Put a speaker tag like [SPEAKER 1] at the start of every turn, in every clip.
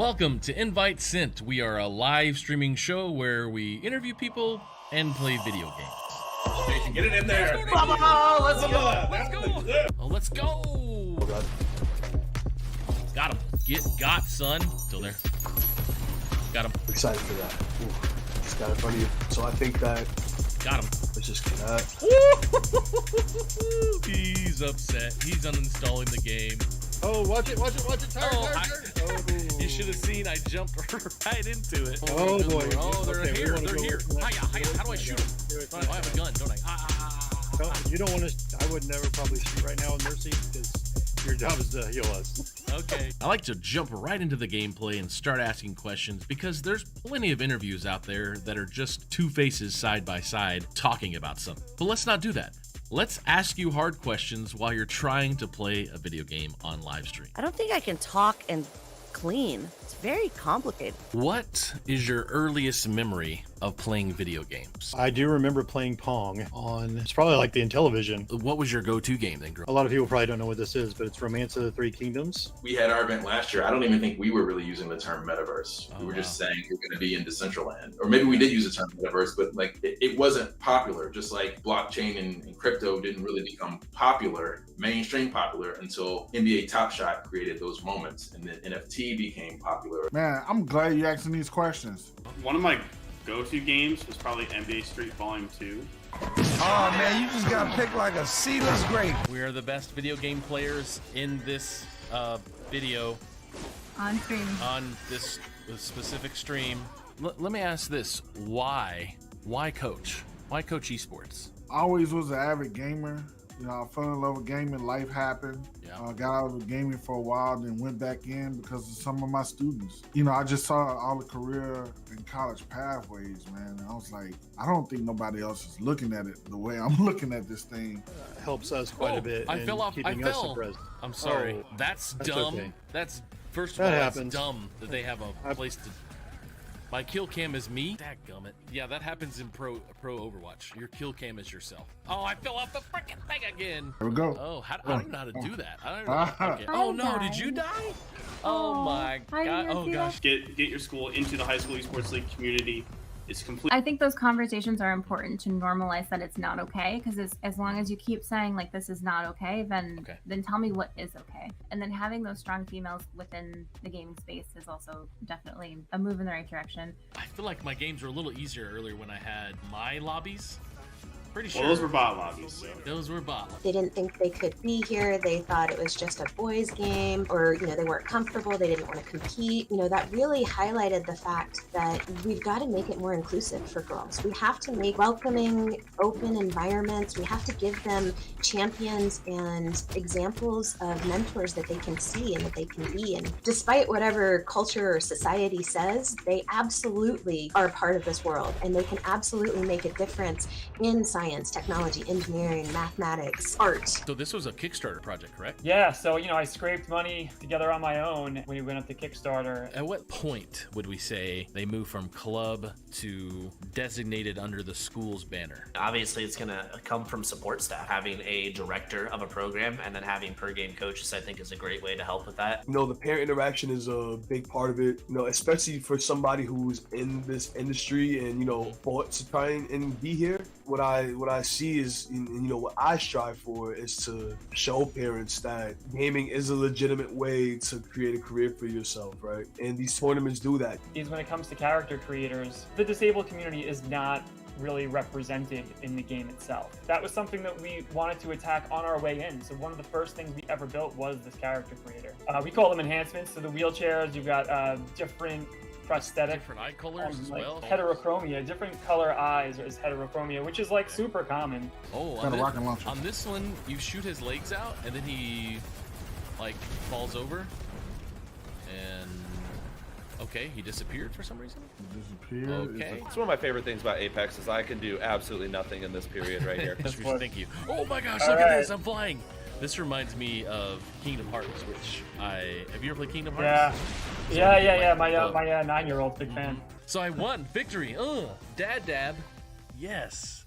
[SPEAKER 1] Welcome to Invite Sent. We are a live streaming show where we interview people and play video games.
[SPEAKER 2] Jason, get it in there.
[SPEAKER 1] Let's go. Let's go. Oh, let's go. Got him. Got, son. Still there. Got him.
[SPEAKER 3] Excited for that. Ooh, just got in front of you. So I think that.
[SPEAKER 1] Got him.
[SPEAKER 3] Let's just get that.
[SPEAKER 1] He's upset. He's uninstalling the game.
[SPEAKER 2] Oh, watch it. Tire.
[SPEAKER 1] You should have seen. I jumped right into it.
[SPEAKER 2] Oh boy.
[SPEAKER 1] Oh, they're
[SPEAKER 2] Okay,
[SPEAKER 1] here. They're here. Hiya. How do I shoot them?
[SPEAKER 2] Do
[SPEAKER 1] I have a gun, don't I?
[SPEAKER 2] No, you don't want to. I would never probably shoot right now in Mercy because your job is to heal us.
[SPEAKER 1] Okay. I like to jump right into the gameplay and start asking questions because there's plenty of interviews out there that are just two faces side by side talking about something. But let's not do that. Let's ask you hard questions while you're trying to play a video game on live stream.
[SPEAKER 4] I don't think I can talk and clean. It's very complicated.
[SPEAKER 1] What is your earliest memory of playing video games?
[SPEAKER 2] I do remember playing Pong on. It's probably like the Intellivision.
[SPEAKER 1] What was your go-to game then, girl?
[SPEAKER 2] A lot of people probably don't know what this is, but it's Romance of the Three Kingdoms.
[SPEAKER 5] We had our event last year. I don't even think we were really using the term metaverse.
[SPEAKER 1] Oh,
[SPEAKER 5] we were
[SPEAKER 1] wow.
[SPEAKER 5] just saying we're going to be in Decentraland. Or maybe we did use the term metaverse, but like it wasn't popular. Just like blockchain and crypto didn't really become popular, mainstream popular, until NBA Top Shot created those moments. And then NFT became popular.
[SPEAKER 6] Man, I'm glad you're asking these questions.
[SPEAKER 7] One of my go-to games was probably NBA Street Volume 2.
[SPEAKER 8] Oh man, you just gotta pick like a seedless grape.
[SPEAKER 1] We are the best video game players in this video
[SPEAKER 9] on stream.
[SPEAKER 1] On this specific stream. Let me ask this: Why coach? Why coach esports?
[SPEAKER 6] I always was an avid gamer. You know, I fell in love with gaming. Life happened.
[SPEAKER 1] Yeah.
[SPEAKER 6] Got out of gaming for a while, then went back in because of some of my students. You know, I just saw all the career and college pathways, man. And I was like, I don't think nobody else is looking at it the way I'm looking at this thing.
[SPEAKER 2] Helps us quite a bit.
[SPEAKER 1] I fell off. I fell.
[SPEAKER 2] Abreast.
[SPEAKER 1] I'm sorry.
[SPEAKER 2] Oh,
[SPEAKER 1] that's dumb.
[SPEAKER 2] Okay.
[SPEAKER 1] That's first of
[SPEAKER 2] That
[SPEAKER 1] all,
[SPEAKER 2] happens.
[SPEAKER 1] that's dumb that they have a place to. My kill cam is me? Dadgummit. Yeah, that happens in pro Overwatch. Your kill cam is yourself. Oh, I fell off the freaking thing again.
[SPEAKER 6] There we go.
[SPEAKER 1] Oh, I don't know how to do that. I don't know. Okay. Oh no, did you die? Oh my god. Oh gosh.
[SPEAKER 7] Get your school into the high school esports league community. It's complete.
[SPEAKER 9] I think those conversations are important to normalize that it's not okay, because as long as you keep saying like this is not okay, then tell me what is okay. And then having those strong females within the gaming space is also definitely a move in the right direction.
[SPEAKER 1] I feel like my games were a little easier earlier when I had my lobbies. Pretty sure.
[SPEAKER 7] Well, those were bot lobbies. So.
[SPEAKER 1] Those were bot lobbies.
[SPEAKER 10] They didn't think they could be here. They thought it was just a boys' game, or they weren't comfortable. They didn't want to compete. That really highlighted the fact that we've got to make it more inclusive for girls. We have to make welcoming, open environments. We have to give them champions and examples of mentors that they can see and that they can be. And despite whatever culture or society says, they absolutely are a part of this world, and they can absolutely make a difference in science, technology, engineering, mathematics, art.
[SPEAKER 1] So this was a Kickstarter project, correct?
[SPEAKER 11] Yeah, so I scraped money together on my own when we went up to Kickstarter.
[SPEAKER 1] At what point would we say they move from club to designated under the school's banner?
[SPEAKER 12] Obviously, it's going to come from support staff. Having a director of a program and then having per game coaches, I think, is a great way to help with that.
[SPEAKER 3] The parent interaction is a big part of it, especially for somebody who's in this industry and, fought to try and be here. What I see is, what I strive for is to show parents that gaming is a legitimate way to create a career for yourself, right? And these tournaments do that.
[SPEAKER 11] Is when it comes to character creators, the disabled community is not really represented in the game itself. That was something that we wanted to attack on our way in. So one of the first things we ever built was this character creator. We call them enhancements. So the wheelchairs, you've got different prosthetic,
[SPEAKER 1] different eye colors as well.
[SPEAKER 11] Heterochromia, different color eyes is heterochromia, which is like super common.
[SPEAKER 1] Oh, on this one, you shoot his legs out and then he falls over. And okay, he disappeared for some reason. Okay.
[SPEAKER 13] It's one of my favorite things about Apex is I can do absolutely nothing in this period right here.
[SPEAKER 1] Thank you. Oh my gosh, look at this! I'm flying. This reminds me of Kingdom Hearts, which have you ever played Kingdom Hearts?
[SPEAKER 11] Yeah. My 9-year-old big fan.
[SPEAKER 1] So I won victory. Dad dab. Yes.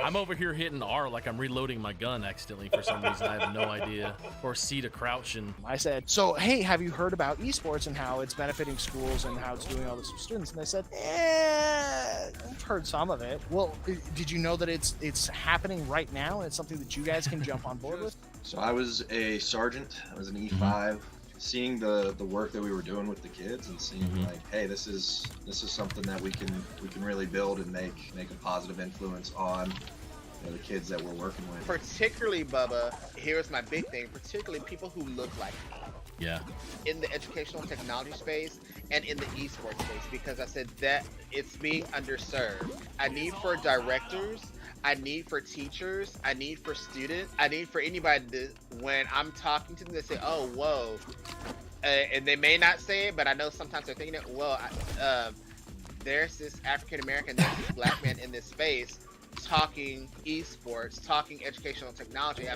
[SPEAKER 1] I'm over here hitting R like I'm reloading my gun accidentally for some reason. I have no idea. Or C to crouch and...
[SPEAKER 14] I said, so, hey, have you heard about esports and how it's benefiting schools and how it's doing all this for students? And they said, I've heard some of it. Well, did you know that it's happening right now and it's something that you guys can jump on board with?
[SPEAKER 15] So I was a sergeant. I was an E5. Seeing the work that we were doing with the kids and seeing like, hey, this is something that we can really build and make a positive influence on the kids that we're working with.
[SPEAKER 16] Particularly, Bubba, here's my big thing, particularly people who look like me.
[SPEAKER 1] Yeah.
[SPEAKER 16] In the educational technology space and in the esports space, because I said that it's being underserved. I need for directors, I need for teachers, I need for students, I need for anybody to, when I'm talking to them, they say, oh, whoa. And they may not say it, but I know sometimes they're thinking it, well, there's this African-American, there's this black man in this space talking esports, talking educational technology.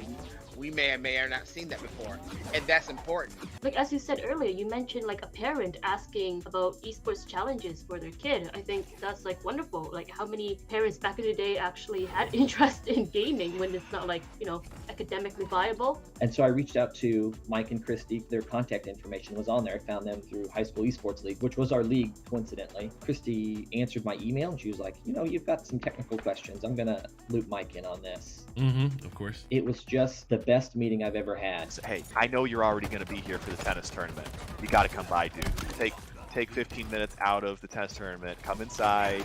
[SPEAKER 16] We may have not seen that before, and that's important.
[SPEAKER 17] Like as you said earlier, you mentioned like a parent asking about esports challenges for their kid. I think that's like wonderful. Like how many parents back in the day actually had interest in gaming when it's not like, you know, academically viable.
[SPEAKER 18] And so I reached out to Mike and Christy. Their contact information was on there. I found them through High School Esports League, which was our league coincidentally. Christy answered my email and she was like, you know, you've got some technical questions. I'm gonna loop Mike in on this.
[SPEAKER 1] Of course.
[SPEAKER 18] It was just the best meeting I've ever had.
[SPEAKER 19] Hey, I know you're already going to be here for the tennis tournament. You got to come by, dude. Take 15 minutes out of the tennis tournament, come inside,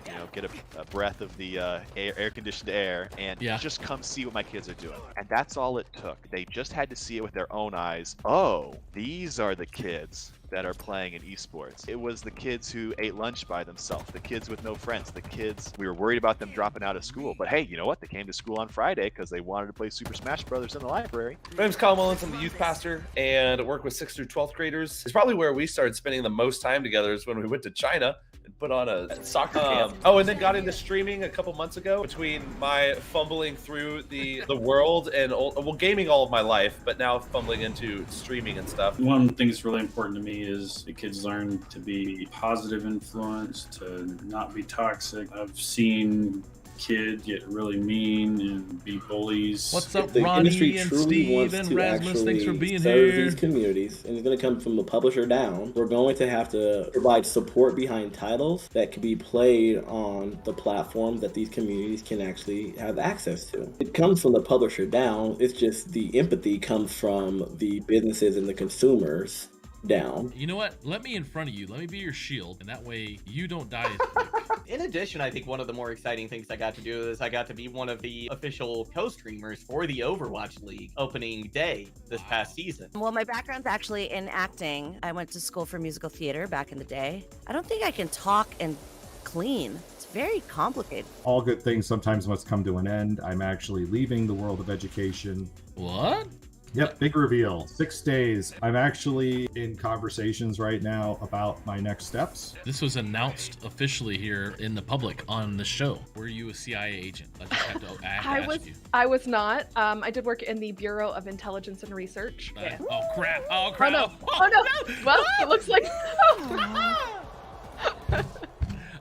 [SPEAKER 19] you know, get a breath of the air-conditioned air, and just come see what my kids are doing. And that's all it took. They just had to see it with their own eyes. Oh, these are the kids that are playing in esports. It was the kids who ate lunch by themselves, the kids with no friends, the kids, we were worried about them dropping out of school. But hey, you know what? They came to school on Friday because they wanted to play Super Smash Brothers in the library.
[SPEAKER 20] My name's Kyle Mullins. I'm the youth pastor and work with 6th through 12th graders. It's probably where we started spending the most time together is when we went to China and put on a soccer camp. Oh, and then got into streaming a couple months ago between my fumbling through the world and gaming all of my life, but now fumbling into streaming and stuff.
[SPEAKER 21] One of the things that's really important to me is the kids learn to be positive influence, to not be toxic. I've seen kids get really mean and be bullies.
[SPEAKER 1] What's up, Ronnie and Steve and Rasmus? Thanks for being here.
[SPEAKER 22] These communities, and it's going to come from the publisher down. We're going to have to provide support behind titles that can be played on the platform that these communities can actually have access to. It comes from the publisher down. It's just the empathy comes from the businesses and the consumers down.
[SPEAKER 1] You know what? Let me in front of you. Let me be your shield, and that way you don't die as quick.
[SPEAKER 23] In addition, I think one of the more exciting things I got to do is I got to be one of the official co-streamers for the Overwatch League opening day this past season.
[SPEAKER 4] Well, my background's actually in acting. I went to school for musical theater back in the day. I don't think I can talk and clean. It's very complicated.
[SPEAKER 24] All good things sometimes must come to an end. I'm actually leaving the world of education.
[SPEAKER 1] What?
[SPEAKER 24] Yep, big reveal. 6 days. I'm actually in conversations right now about my next steps.
[SPEAKER 1] This was announced officially here in the public on the show. Were you a CIA agent? I just have to ask you.
[SPEAKER 25] I was not. I did work in the Bureau of Intelligence and Research.
[SPEAKER 1] Oh crap! Oh crap!
[SPEAKER 25] Oh no! Well, it looks like.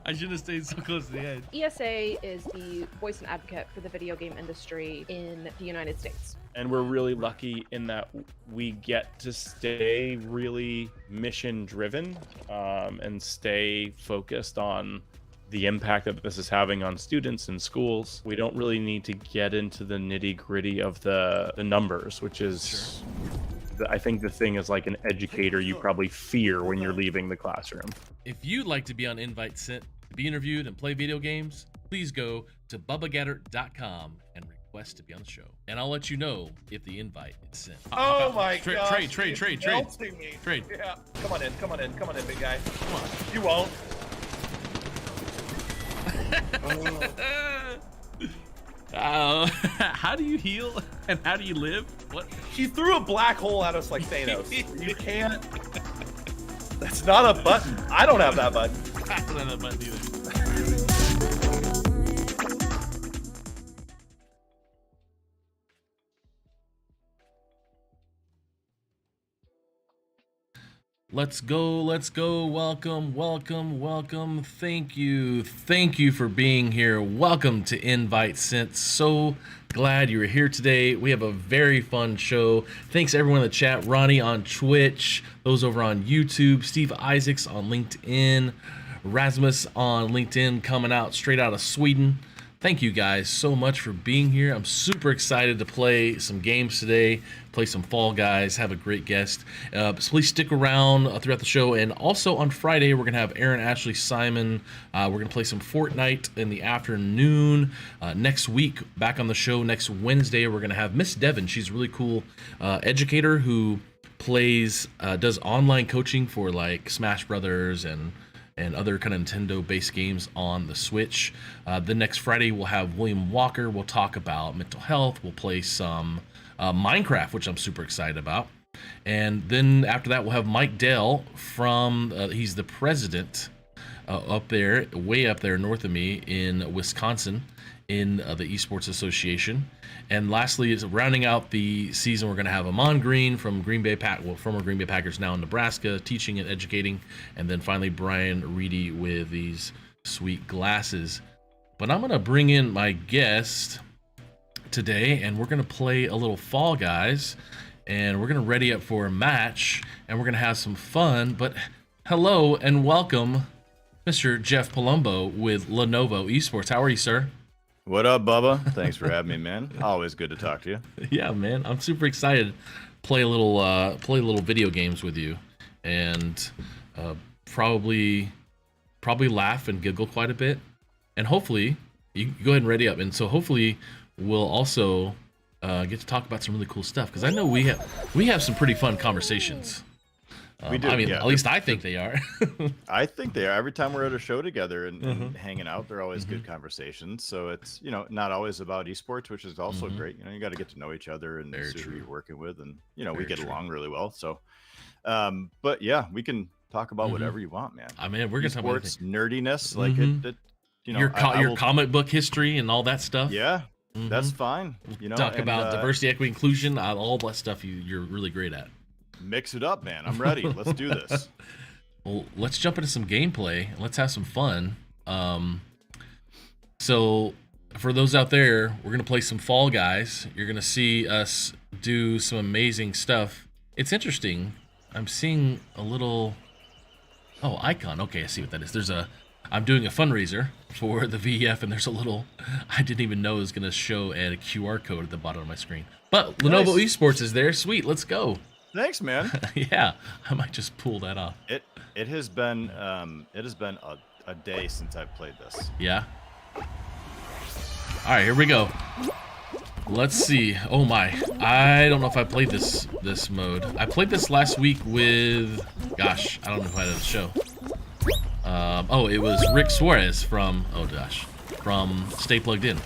[SPEAKER 1] I should have stayed so close to the edge.
[SPEAKER 25] ESA is the voice and advocate for the video game industry in the United States.
[SPEAKER 26] And we're really lucky in that we get to stay really mission driven and stay focused on the impact that this is having on students and schools. We don't really need to get into the nitty gritty of the numbers, which is, I think the thing is like an educator, you probably fear when you're leaving the classroom.
[SPEAKER 1] If you'd like to be on Invite Sent, to be interviewed and play video games, please go to bubbagatter.com and request to be on the show. And I'll let you know if the invite is sent.
[SPEAKER 20] Oh my god.
[SPEAKER 1] Trade.
[SPEAKER 20] Trade. Yeah. Come on in, big guy. Come on. You won't.
[SPEAKER 1] How do you heal and how do you live? What?
[SPEAKER 20] He threw a black hole at us like Thanos. You can't. That's not a button. I don't have that button.
[SPEAKER 1] I don't have that button either. Let's go. Let's go. Welcome, welcome, welcome. Thank you. Thank you for being here. Welcome to Invite Sent. So glad you were here today. We have a very fun show. Thanks everyone in the chat. Ronnie on Twitch, those over on YouTube, Steve Isaacs on LinkedIn, Rasmus on LinkedIn coming out straight out of Sweden. Thank you guys so much for being here. I'm super excited to play some games today, play some Fall Guys, have a great guest. So please stick around throughout the show. And also on Friday, we're going to have Aaron, Ashley, Simon. We're going to play some Fortnite in the afternoon. Next week, back on the show, next Wednesday, we're going to have Miss Devon. She's a really cool educator who does online coaching for like Smash Brothers and other kind of Nintendo-based games on the Switch. Then next Friday, we'll have William Walker. We'll talk about mental health. We'll play some Minecraft, which I'm super excited about. And then after that, we'll have Mike Dell from, he's the president up there, way up there north of me in Wisconsin, in the Esports Association. And lastly, is rounding out the season, we're going to have Amon Green from former Green Bay Packers, now in Nebraska, teaching and educating. And then finally, Brian Reedy with these sweet glasses. But I'm going to bring in my guest today, and we're going to play a little Fall Guys. And we're going to ready up for a match, and we're going to have some fun. But hello and welcome, Mr. Jeff Palumbo with Lenovo Esports. How are you, sir?
[SPEAKER 2] What up, Bubba? Thanks for having me, man. Always good to talk to you.
[SPEAKER 1] Yeah, man. I'm super excited to play a little video games with you, and probably laugh and giggle quite a bit. And hopefully, you go ahead and ready up. And so hopefully, we'll also get to talk about some really cool stuff, because I know we have some pretty fun conversations.
[SPEAKER 2] We do.
[SPEAKER 1] I mean,
[SPEAKER 2] yeah.
[SPEAKER 1] at least I think they are.
[SPEAKER 2] I think they are. Every time we're at a show together and hanging out, they're always good conversations. So it's, not always about esports, which is also great. You got to get to know each other and see who you're working with, and we get along really well. So, but yeah, we can talk about whatever you want, man.
[SPEAKER 1] I mean, we're gonna talk about
[SPEAKER 2] nerdiness, like
[SPEAKER 1] your comic book history and all that stuff.
[SPEAKER 2] Yeah, that's fine.
[SPEAKER 1] Talk about diversity, equity, inclusion, all that stuff you're really great at.
[SPEAKER 2] Mix it up, man. I'm ready. Let's do this.
[SPEAKER 1] Well, let's jump into some gameplay. Let's have some fun. So for those out there, we're going to play some Fall Guys. You're going to see us do some amazing stuff. It's interesting. I'm seeing a little... Oh, icon. Okay, I see what that is. I'm doing a fundraiser for the VEF, and there's a little... I didn't even know it was going to show a QR code at the bottom of my screen. But Lenovo Esports is there. Sweet, let's go.
[SPEAKER 2] Thanks, man.
[SPEAKER 1] Yeah, I might just pull that off.
[SPEAKER 2] It has been a day since I've played this.
[SPEAKER 1] Yeah. All right, here we go. Let's see. Oh my, I don't know if I played this mode. I played this last week with, gosh, I don't know who had the show. Oh, it was Rick Suarez from Stay Plugged In.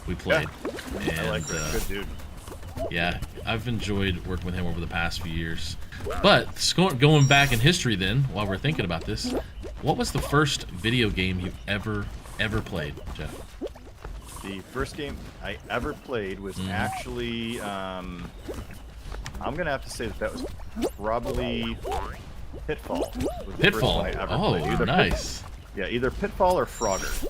[SPEAKER 1] We played.
[SPEAKER 2] Yeah.
[SPEAKER 1] And,
[SPEAKER 2] I like Rick. Good dude.
[SPEAKER 1] Yeah, I've enjoyed working with him over the past few years. But going back in history then, while we're thinking about this, what was the first video game you ever played, Jeff?
[SPEAKER 2] The first game I ever played was actually, I'm going to have to say that was probably Pitfall.
[SPEAKER 1] Pitfall? Oh,
[SPEAKER 2] played.
[SPEAKER 1] nice.
[SPEAKER 2] Either Pitfall or Frogger.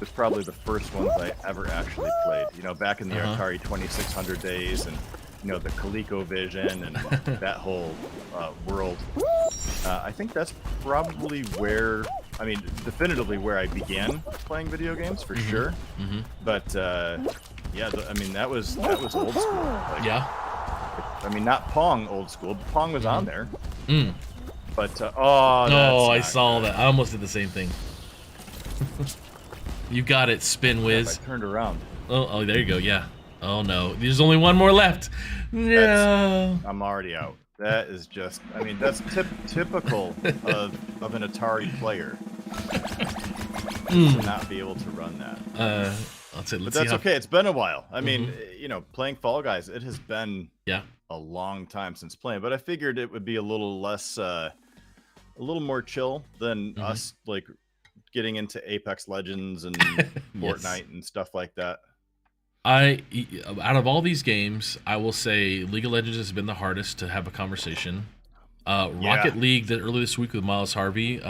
[SPEAKER 2] Was probably the first ones I ever actually played. Back in the Atari 2600 days, and the ColecoVision and that whole world. I think that's probably definitively where I began playing video games for sure. But yeah, that was old school. Like,
[SPEAKER 1] yeah.
[SPEAKER 2] Not Pong old school. But Pong was on there. But
[SPEAKER 1] I saw that. I almost did the same thing. You got it, Spin Whiz.
[SPEAKER 2] I turned around.
[SPEAKER 1] Oh, there you go. Yeah. Oh no, there's only one more left. No.
[SPEAKER 2] I'm already out. That is just. That's typical of an Atari player to not be able to run that.
[SPEAKER 1] But
[SPEAKER 2] that's okay. It's been a while. Playing Fall Guys, it has been a long time since playing. But I figured it would be a little less, a little more chill than us getting into Apex Legends and Fortnite and stuff like that.
[SPEAKER 1] Out of all these games, I will say League of Legends has been the hardest to have a conversation. Rocket League that earlier this week with Miles Harvey.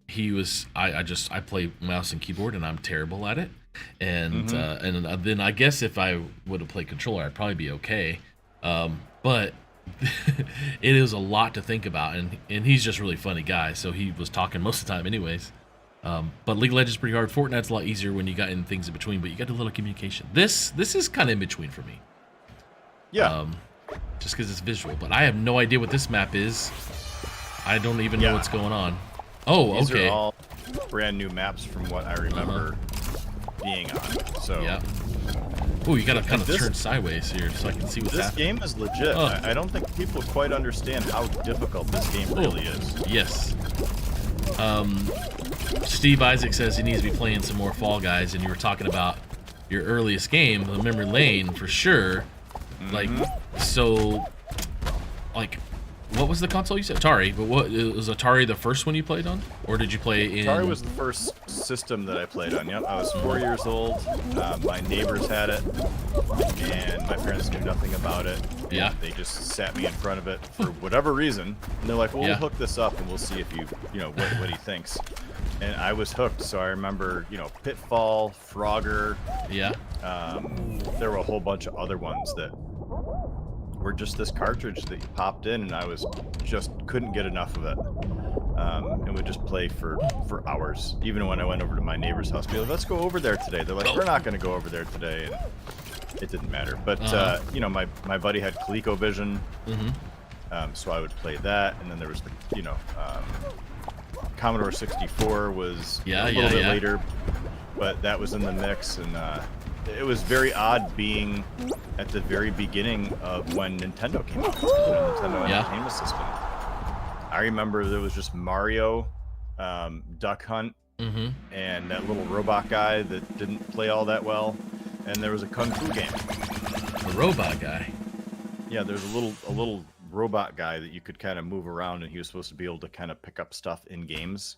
[SPEAKER 1] He was I play mouse and keyboard and I'm terrible at it. And then I guess if I would have played controller, I'd probably be okay. But it is a lot to think about, and he's just a really funny guy. So he was talking most of the time, anyways. But League of Legends is pretty hard. Fortnite's a lot easier when you got in things in between, but you got a little communication. This is kind of in between for me.
[SPEAKER 2] Yeah.
[SPEAKER 1] Just because it's visual, but I have no idea what this map is. I don't even know what's going on. Oh,
[SPEAKER 2] These
[SPEAKER 1] okay.
[SPEAKER 2] are all brand new maps from what I remember being on. So
[SPEAKER 1] yeah. Oh, you gotta kind of turn sideways here so I can see what's happening.
[SPEAKER 2] This game is legit. I don't think people quite understand how difficult this game really is.
[SPEAKER 1] Yes. Steve Isaac says he needs to be playing some more Fall Guys, and you were talking about your earliest game, the memory lane, for sure. Like, so, like, what was the console you said? Atari, but was Atari the first one you played on? Or did you play in...
[SPEAKER 2] Atari was the first system that I played on, yep. I was 4 years old, my neighbors had it, and my parents knew nothing about it.
[SPEAKER 1] Yeah.
[SPEAKER 2] They just sat me in front of it for whatever reason, and they're like, well, we'll hook this up and we'll see if you know, what he thinks. And I was hooked, so I remember, you know, Pitfall, Frogger.
[SPEAKER 1] Yeah.
[SPEAKER 2] There were a whole bunch of other ones that were just this cartridge that you popped in, and I just couldn't get enough of it. And would just play for hours. Even when I went over to my neighbor's house, be like, let's go over there today. They're like, we're not going to go over there today. And it didn't matter. But, you know, my buddy had ColecoVision, so I would play that. And then there was the, you know, Commodore 64 was a little bit later, but that was in the mix, and it was very odd being at the very beginning of when Nintendo came out, the Nintendo Entertainment System. I remember there was just Mario, Duck Hunt, and that little robot guy that didn't play all that well, and there was a Kung Fu game.
[SPEAKER 1] The robot guy?
[SPEAKER 2] Yeah, there's a little robot guy that you could kind of move around, and he was supposed to be able to kind of pick up stuff in games.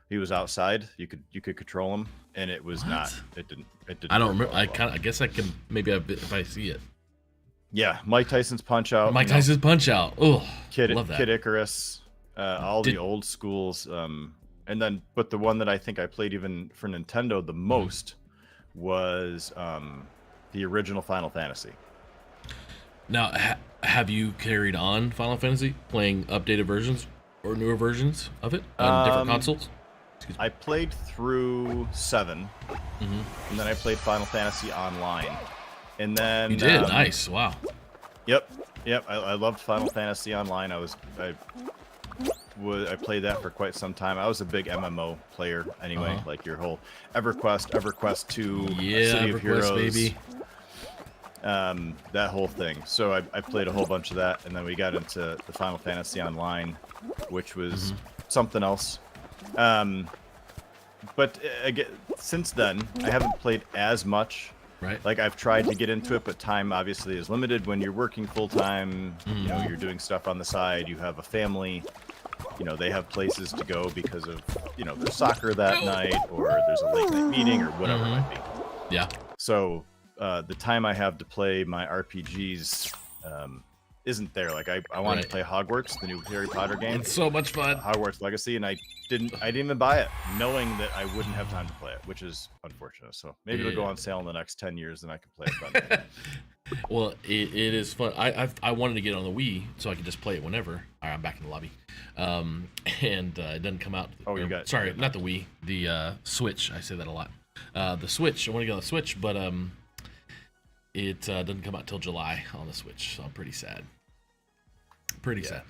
[SPEAKER 2] He was outside. You could control him, and it was not. It didn't.
[SPEAKER 1] I don't remember. I guess I can maybe if I see it.
[SPEAKER 2] Yeah, Mike Tyson's Punch Out.
[SPEAKER 1] Mike Tyson's Punch Out. Oh, love that.
[SPEAKER 2] Kid Icarus. All the old schools. And then, but the one that I think I played even for Nintendo the most was the original Final Fantasy.
[SPEAKER 1] Now, have you carried on Final Fantasy, playing updated versions or newer versions of it on different consoles?
[SPEAKER 2] I played through 7, and then I played Final Fantasy Online, and then
[SPEAKER 1] you did nice. Wow.
[SPEAKER 2] Yep. I loved Final Fantasy Online. I played that for quite some time. I was a big MMO player anyway, like your whole EverQuest 2, City of Heroes, baby. That whole thing. So I played a whole bunch of that, and then we got into the Final Fantasy Online, which was something else. But again, since then, I haven't played as much.
[SPEAKER 1] Right.
[SPEAKER 2] Like, I've tried to get into it, but time obviously is limited when you're working full time. You know, you're doing stuff on the side. You have a family. You know, they have places to go because of, you know, there's soccer that night, or there's a late night meeting, or whatever it might be.
[SPEAKER 1] Yeah.
[SPEAKER 2] So the time I have to play my RPGs isn't there. Like, I wanted to play Hogwarts, the new Harry Potter game.
[SPEAKER 1] It's so much fun.
[SPEAKER 2] Hogwarts Legacy, and I didn't even buy it, knowing that I wouldn't have time to play it, which is unfortunate. So maybe it'll go on sale in the next 10 years, and I can play it then.
[SPEAKER 1] Well, it is fun. I wanted to get on the Wii so I could just play it whenever. All right, I'm back in the lobby. And it doesn't come out.
[SPEAKER 2] Oh,
[SPEAKER 1] not the Wii, the Switch. I say that a lot. The Switch. I want to get on the Switch, but it doesn't come out till July on the Switch, so I'm pretty sad. Sad.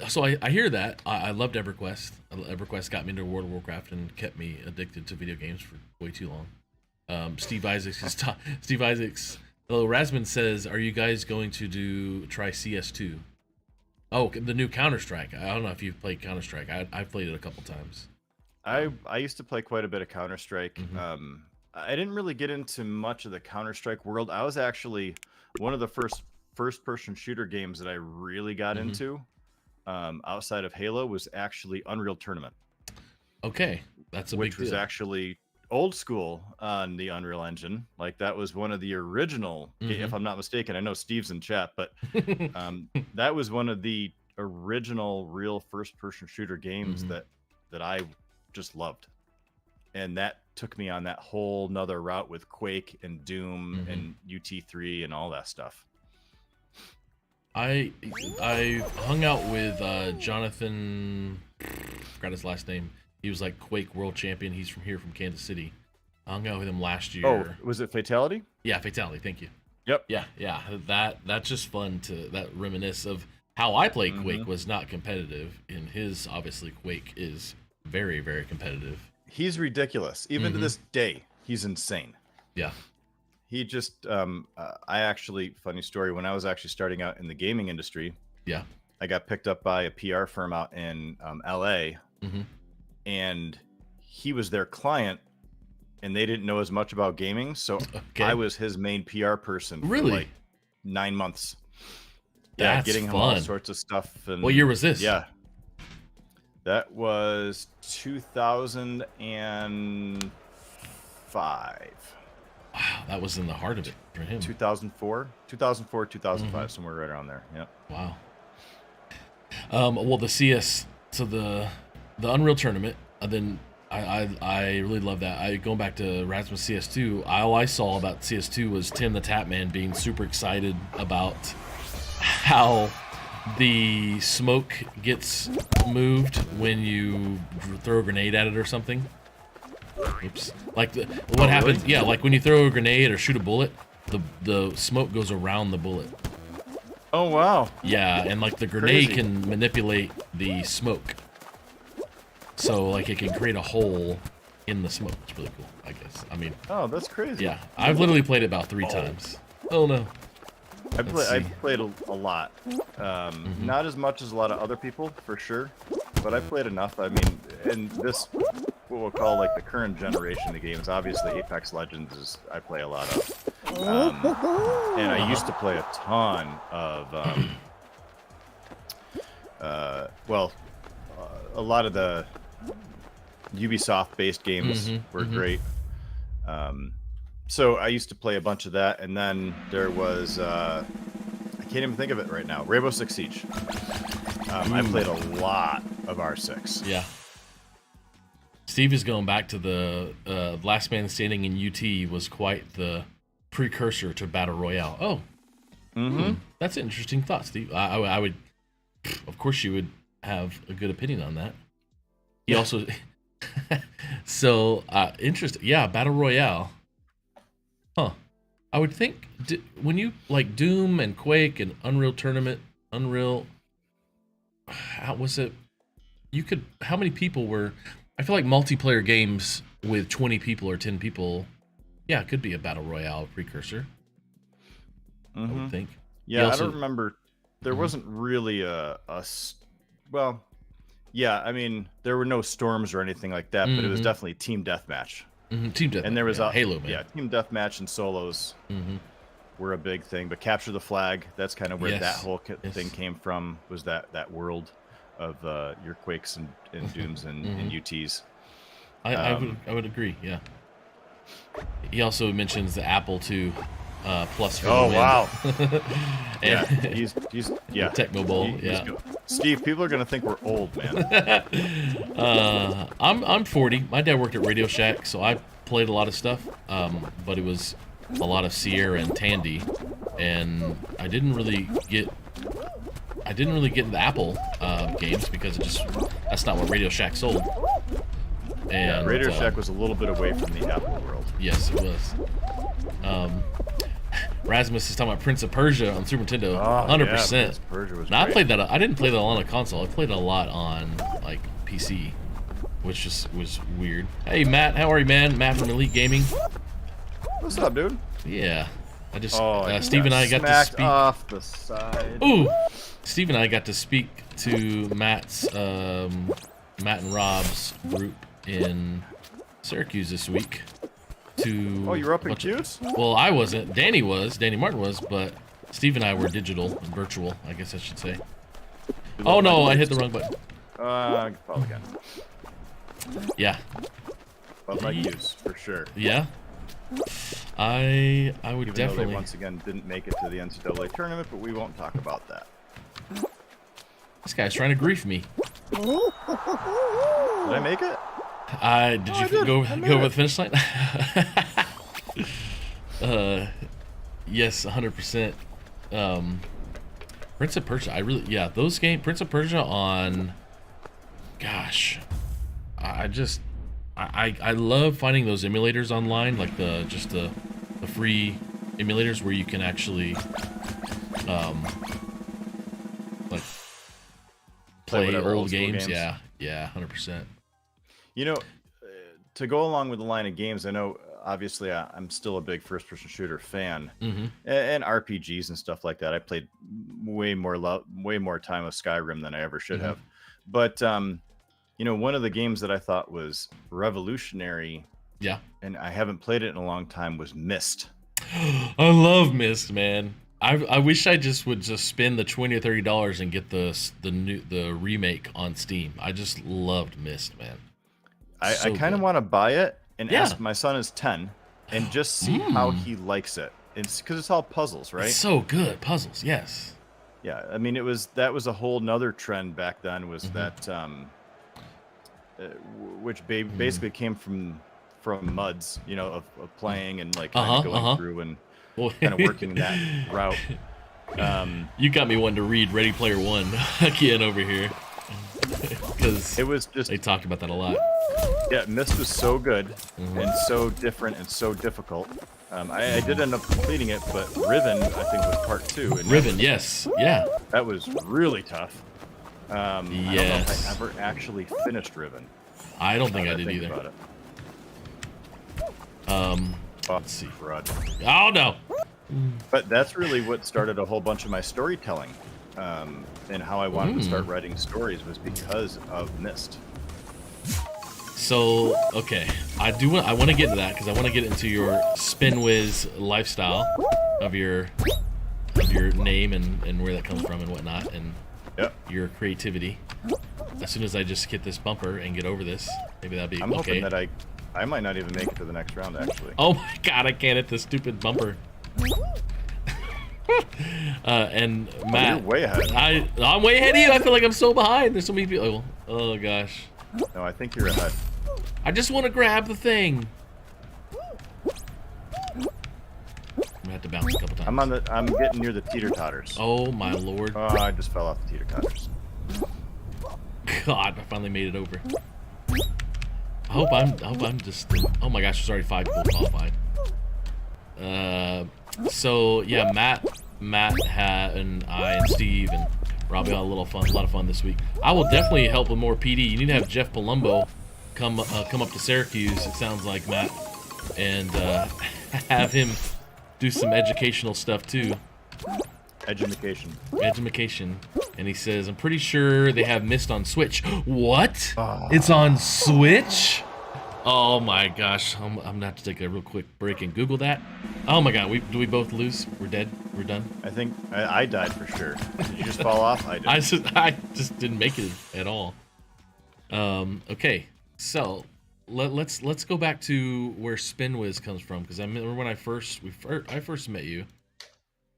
[SPEAKER 1] So I hear that. I loved EverQuest. EverQuest got me into World of Warcraft and kept me addicted to video games for way too long. Steve Isaacs. Hello, Rasmus says, "Are you guys going to try CS2?" Oh, the new Counter-Strike. I don't know if you've played Counter-Strike. I've played it a couple times.
[SPEAKER 2] I used to play quite a bit of Counter-Strike. I didn't really get into much of the Counter-Strike world. I was actually one of the first-person shooter games that I really got into, outside of Halo, was actually Unreal Tournament.
[SPEAKER 1] Okay, that's a big deal.
[SPEAKER 2] Which was actually old school on the Unreal Engine. Like, that was one of the original, if I'm not mistaken. I know Steve's in chat, but that was one of the original real first-person shooter games that I just loved, and that took me on that whole nother route with Quake and Doom and UT3 and all that stuff.
[SPEAKER 1] I hung out with Jonathan, forgot his last name. He was like Quake world champion. He's from Kansas City. I hung out with him last year.
[SPEAKER 2] Oh, was it Fatality?
[SPEAKER 1] Yeah, Fatality. Thank you.
[SPEAKER 2] Yep.
[SPEAKER 1] Yeah. That's just fun to reminisce of how I played Quake was not competitive, and his obviously Quake is very, very competitive.
[SPEAKER 2] He's ridiculous. Even to this day, he's insane.
[SPEAKER 1] Yeah.
[SPEAKER 2] He just, I actually, funny story, when I was actually starting out in the gaming industry,
[SPEAKER 1] yeah,
[SPEAKER 2] I got picked up by a PR firm out in LA, and he was their client, and they didn't know as much about gaming, so I was his main PR person for like 9 months.
[SPEAKER 1] That's
[SPEAKER 2] getting him all sorts of stuff. And
[SPEAKER 1] what year was this?
[SPEAKER 2] Yeah. That was 2005.
[SPEAKER 1] Wow, that was in the heart of it for him.
[SPEAKER 2] 2004, 2005, somewhere right around there. Yeah.
[SPEAKER 1] Wow. Well, the CS, so the Unreal Tournament, then I really love that. Going back to Rasmus CS2, all I saw about CS2 was Tim the Tapman being super excited about how the smoke gets moved when you throw a grenade at it or something. Oops. Like what happens? Really? Yeah, like when you throw a grenade or shoot a bullet, the smoke goes around the bullet.
[SPEAKER 2] Oh wow.
[SPEAKER 1] Yeah, and like the grenade can manipulate the smoke, so like it can create a hole in the smoke. It's really cool, I guess. I mean.
[SPEAKER 2] Oh, that's crazy.
[SPEAKER 1] Yeah, I've literally played it about 3 times. Oh no.
[SPEAKER 2] I've played a lot. Not as much as a lot of other people, for sure, but I played enough. I mean, in this, what we'll call like the current generation of games, obviously Apex Legends is I play a lot of. And I used to play a ton of, a lot of the Ubisoft-based games were great. So I used to play a bunch of that, and then there was, I can't even think of it right now, Rainbow Six Siege. I played a lot of R6.
[SPEAKER 1] Yeah. Steve is going back to the Last Man Standing in UT was quite the precursor to Battle Royale. Oh. That's an interesting thought, Steve. I would, of course you would have a good opinion on that. He also, so, interesting. Yeah, Battle Royale. Huh. I would think when you like Doom and Quake and Unreal Tournament, how was it? How many people were, I feel like multiplayer games with 20 people or 10 people, yeah, it could be a Battle Royale precursor. I would think.
[SPEAKER 2] Yeah, I don't remember. There wasn't really well, yeah, I mean, there were no storms or anything like that, but it was definitely team deathmatch.
[SPEAKER 1] Team deathmatch.
[SPEAKER 2] And there was
[SPEAKER 1] Halo, man.
[SPEAKER 2] Yeah, team deathmatch and solos were a big thing. But capture the flag, that's kind of where that whole thing came from. Was that world of your Quakes and Dooms and UTs?
[SPEAKER 1] I would agree. Yeah. He also mentions the Apple II Plus. For the win.
[SPEAKER 2] Wow.
[SPEAKER 1] And
[SPEAKER 2] he's
[SPEAKER 1] Tecmo Bowl.
[SPEAKER 2] Steve, people are gonna think we're old, man.
[SPEAKER 1] I'm 40. My dad worked at Radio Shack, so I played a lot of stuff. But it was a lot of Sierra and Tandy, and I didn't really get into Apple games because that's not what Radio Shack sold. And
[SPEAKER 2] Radio Shack was a little bit away from the Apple world.
[SPEAKER 1] Yes, it was. Rasmus is talking about Prince of Persia on Super Nintendo. 100%.
[SPEAKER 2] Prince of Persia was
[SPEAKER 1] now, I
[SPEAKER 2] great.
[SPEAKER 1] played that. I didn't play that on a console. I played it a lot on like PC, which just was weird. Hey Matt, how are you, man? Matt from Elite Gaming.
[SPEAKER 2] What's up, dude?
[SPEAKER 1] Yeah, I just
[SPEAKER 2] I
[SPEAKER 1] Steve and I got to speak
[SPEAKER 2] off the side.
[SPEAKER 1] Ooh, Steve and I got to speak to Matt and Rob's group in Syracuse this week.
[SPEAKER 2] Oh, you were up in Q's?
[SPEAKER 1] Well, I wasn't. Danny Martin was, but Steve and I were digital and virtual, I guess I should say. Oh no, I hit the wrong button.
[SPEAKER 2] Probably again.
[SPEAKER 1] Yeah.
[SPEAKER 2] Love my Q's for sure.
[SPEAKER 1] Yeah. I would
[SPEAKER 2] Even
[SPEAKER 1] definitely.
[SPEAKER 2] Though they once again didn't make it to the NCAA tournament, but we won't talk about that.
[SPEAKER 1] This guy's trying to grief me.
[SPEAKER 2] Did I make it?
[SPEAKER 1] Did you go over the finish line? Yes, 100%. Prince of Persia. Those games. Prince of Persia on. Gosh, I love finding those emulators online, like the free emulators where you can actually like play old games. Yeah, 100%.
[SPEAKER 2] You know, to go along with the line of games, I know obviously I'm still a big first-person shooter fan, and RPGs and stuff like that. I played way more time with Skyrim than I ever should have. But you know, one of the games that I thought was revolutionary, and I haven't played it in a long time, was Myst.
[SPEAKER 1] I love Myst, man. I wish I would spend the $20 or $30 and get the remake on Steam. I just loved Myst, man.
[SPEAKER 2] I kind of want to buy it and ask. My son is 10, and just see how he likes it. It's because it's all puzzles, right?
[SPEAKER 1] It's so good, puzzles. Yes.
[SPEAKER 2] Yeah, I mean, that was a whole nother trend back then. Was that which basically came from MUDs, you know, of playing and like kind of going through and kind of working that route.
[SPEAKER 1] You got me wanting to read Ready Player One again over here, because
[SPEAKER 2] it was just,
[SPEAKER 1] they talked about that a lot.
[SPEAKER 2] Yeah, Myst was so good and so different and so difficult. I did end up completing it, but Riven, I think, was part 2. And
[SPEAKER 1] Riven, yes,
[SPEAKER 2] that was really tough. I don't know if I ever actually finished Riven.
[SPEAKER 1] I don't think I did either.
[SPEAKER 2] About it.
[SPEAKER 1] Let's see.
[SPEAKER 2] Oh no! But that's really what started a whole bunch of my storytelling, and how I wanted to start writing stories was because of Myst.
[SPEAKER 1] So okay, I want to get into that because I want to get into your SpinWiz lifestyle of your name and where that comes from and whatnot, and your creativity. As soon as I just hit this bumper and get over this, maybe that'll be
[SPEAKER 2] I'm
[SPEAKER 1] okay.
[SPEAKER 2] hoping that I might not even make it to the next round, actually.
[SPEAKER 1] Oh my god, I can't hit this stupid bumper. And Matt,
[SPEAKER 2] you're way ahead.
[SPEAKER 1] I'm way ahead of you. I feel like I'm so behind. There's so many people. Oh gosh.
[SPEAKER 2] No, I think you're ahead.
[SPEAKER 1] I just want to grab the thing. I'm gonna have to bounce a couple times.
[SPEAKER 2] I'm getting near the teeter-totters.
[SPEAKER 1] Oh my lord.
[SPEAKER 2] Oh, I just fell off the teeter-totters.
[SPEAKER 1] God, I finally made it over. I hope I'm just. Oh my gosh, there's already 5 people qualified. So yeah, Matt and I and Steve and Robbie had a lot of fun this week. I will definitely help with more PD. You need to have Jeff Palumbo come up to Syracuse. It sounds like, Matt, and have him do some educational stuff too. Edumacation. And he says, I'm pretty sure they have Myst on Switch. What? It's on Switch? Oh my gosh. I'm gonna have to take a real quick break and Google that. Oh my god, do we both lose? We're dead? We're done?
[SPEAKER 2] I think I died for sure. Did you just fall off? I did.
[SPEAKER 1] I just didn't make it at all. Okay, so let's go back to where SpinWiz comes from, because I remember when I first met you.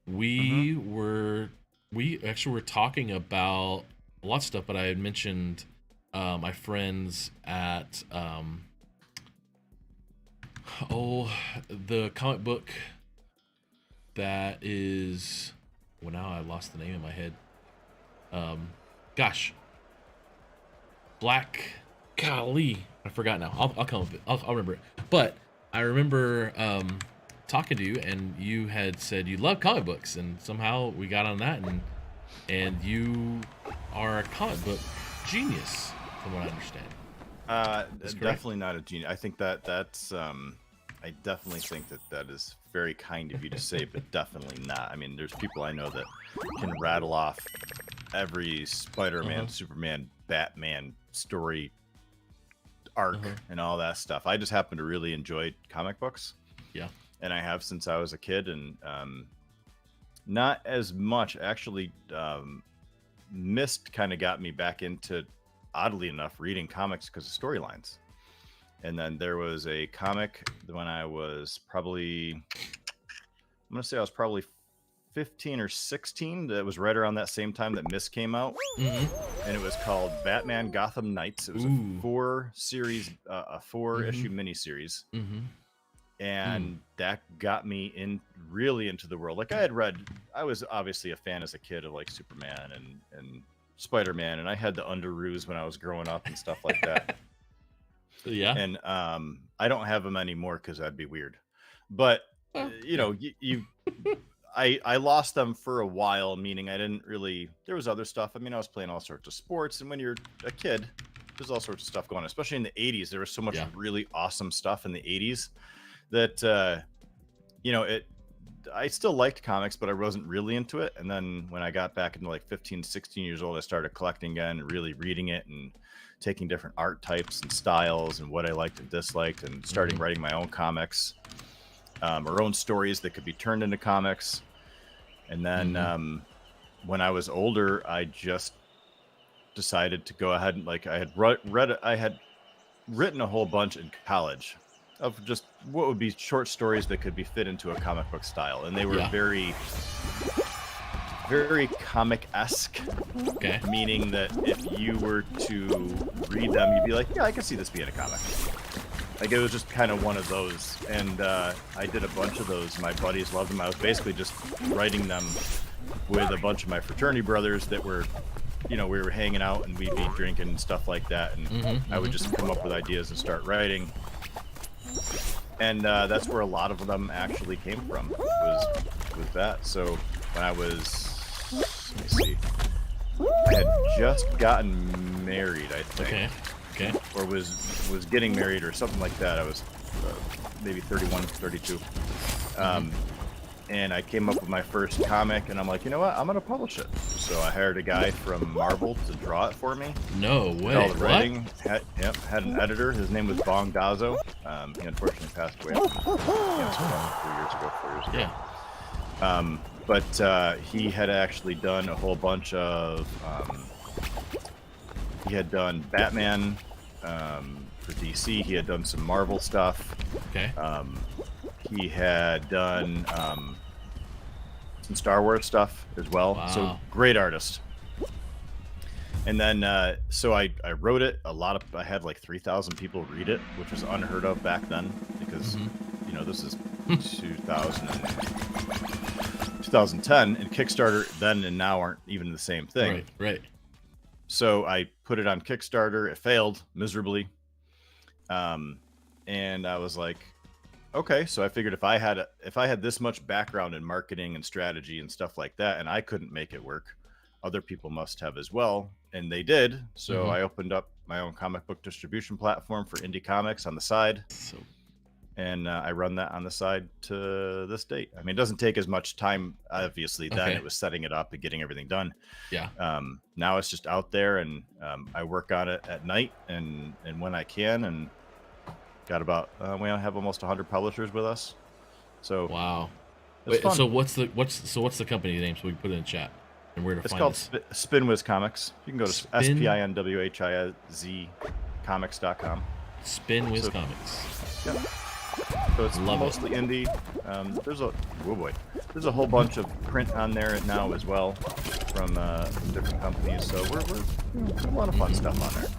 [SPEAKER 1] We actually were talking about a lot of stuff, but I had mentioned my friends at the comic book that is, well, now I lost the name in my head. Golly, I forgot now. I'll come up with it. I'll remember it. But I remember talking to you, and you had said you love comic books, and somehow we got on that, and you are a comic book genius, from what I understand.
[SPEAKER 2] Definitely not a genius. I think that's I definitely think that is very kind of you to say, but definitely not. I mean, there's people I know that can rattle off every Spider-Man, Superman, Batman story arc and all that stuff. I just happen to really enjoy comic books.
[SPEAKER 1] Yeah.
[SPEAKER 2] And I have since I was a kid, and not as much actually. Myst kind of got me back into, oddly enough, reading comics because of storylines. And then there was a comic when I was probably, I'm gonna say I was probably 15 or 16. That was right around that same time that Mist came out, and it was called Batman Gotham Knights. It was a 4-issue miniseries, and that got me really into the world. Like I was obviously a fan as a kid of like Superman and Spider-Man, and I had the Underoos when I was growing up and stuff like that.
[SPEAKER 1] Yeah,
[SPEAKER 2] and I don't have them anymore because that'd be weird. But you know, I lost them for a while, meaning I didn't really. There was other stuff. I mean, I was playing all sorts of sports, and when you're a kid, there's all sorts of stuff going on. Especially in the '80s, there was so much really awesome stuff in the '80s that you know, I still liked comics, but I wasn't really into it. And then when I got back into like 15, 16 years old, I started collecting again, and really reading it and taking different art types and styles and what I liked and disliked, and starting writing my own comics. Or own stories that could be turned into comics. And then when I was older, I just decided to go ahead and like I had written a whole bunch in college of just what would be short stories that could be fit into a comic book style, and they were very, very comic-esque.
[SPEAKER 1] Okay.
[SPEAKER 2] Meaning that if you were to read them, you'd be like, yeah, I can see this being a comic. Like, it was just kind of one of those, and I did a bunch of those. My buddies loved them. I was basically just writing them with a bunch of my fraternity brothers that were, you know, we were hanging out and we'd be drinking and stuff like that, and I would just come up with ideas and start writing. And that's where a lot of them actually came from, was that. So when I was, let me see, I had just gotten married, I think.
[SPEAKER 1] Okay.
[SPEAKER 2] Or was getting married or something like that. I was maybe 31, 32. And I came up with my first comic, and I'm like, you know what? I'm going to publish it. So I hired a guy from Marvel to draw it for me.
[SPEAKER 1] No way.
[SPEAKER 2] All the writing. Had an editor. His name was Bong Dazo. He unfortunately passed away 4 years ago.
[SPEAKER 1] Yeah.
[SPEAKER 2] But he had actually done a whole bunch of... he had done Batman for DC. He had done some Marvel stuff.
[SPEAKER 1] Okay.
[SPEAKER 2] He had done some Star Wars stuff as well.
[SPEAKER 1] Wow.
[SPEAKER 2] So great artist. And then so I wrote it. I had like 3,000 people read it, which was unheard of back then, because you know, this is 2010, and Kickstarter then and now aren't even the same thing.
[SPEAKER 1] Right.
[SPEAKER 2] So I put it on Kickstarter. It failed miserably. And I was like, okay, so I figured if I had this much background in marketing and strategy and stuff like that, and I couldn't make it work, other people must have as well, and they did. So I opened up my own comic book distribution platform for indie comics on the side. And I run that on the side to this date. I mean, it doesn't take as much time, obviously. Then it was setting it up and getting everything done.
[SPEAKER 1] Yeah.
[SPEAKER 2] Now it's just out there, and I work on it at night and when I can, and got about we have almost 100 publishers with us. So
[SPEAKER 1] wow.
[SPEAKER 2] Wait, fun.
[SPEAKER 1] So what's the company name, so we can put it in chat and where to find
[SPEAKER 2] it? It's called Spinwiz Comics. You can go to SPINWHIZ comics.com.
[SPEAKER 1] Spinwiz Comics.
[SPEAKER 2] Yep. So it's mostly indie. There's a whole bunch of print on there now as well from different companies. So we're a lot of fun stuff on there.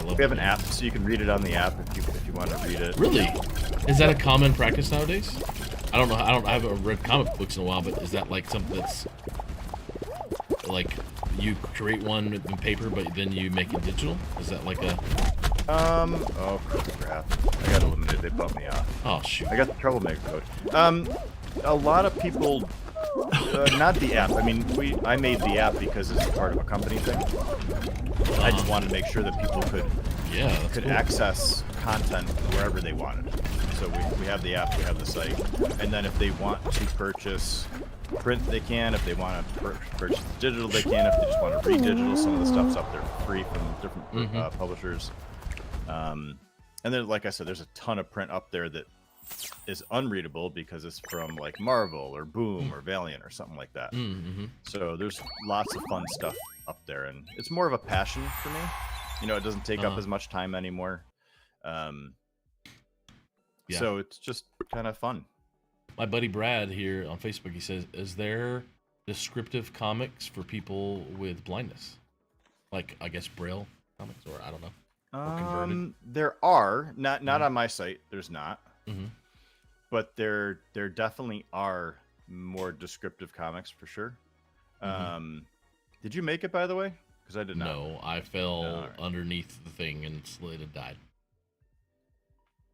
[SPEAKER 2] We have an app, so you can read it on the app if you want to read it.
[SPEAKER 1] Really? Is that a common practice nowadays? I don't know. I haven't read comic books in a while, but is that like something that's like you create one in paper, but then you make it digital? Is that like a?
[SPEAKER 2] Oh crap! I got eliminated. They bumped me off.
[SPEAKER 1] Oh shoot!
[SPEAKER 2] I got the troublemaker code. A lot of people. Not the app. I mean, I made the app because it's part of a company thing. I just wanted to make sure that people could access content wherever they wanted. So we have the app, we have the site, and then if they want to purchase print, they can. If they want to purchase digital, they can. If they just want to read digital, some of the stuff's up there for free from different publishers. And then, like I said, there's a ton of print up there that is unreadable because it's from like Marvel or Boom or Valiant or something like that. So there's lots of fun stuff up there, and it's more of a passion for me. You know, it doesn't take up as much time anymore. So it's just kind of fun.
[SPEAKER 1] My buddy Brad here on Facebook, he says, is there descriptive comics for people with blindness? Like, I guess Braille comics, or I don't know. Or converted?
[SPEAKER 2] There are, not on my site, there's not.
[SPEAKER 1] Mm-hmm.
[SPEAKER 2] But there definitely are more descriptive comics for sure.
[SPEAKER 1] Mm-hmm.
[SPEAKER 2] Did you make it, by the way? Because I did not.
[SPEAKER 1] No, I fell underneath the thing and slid and died.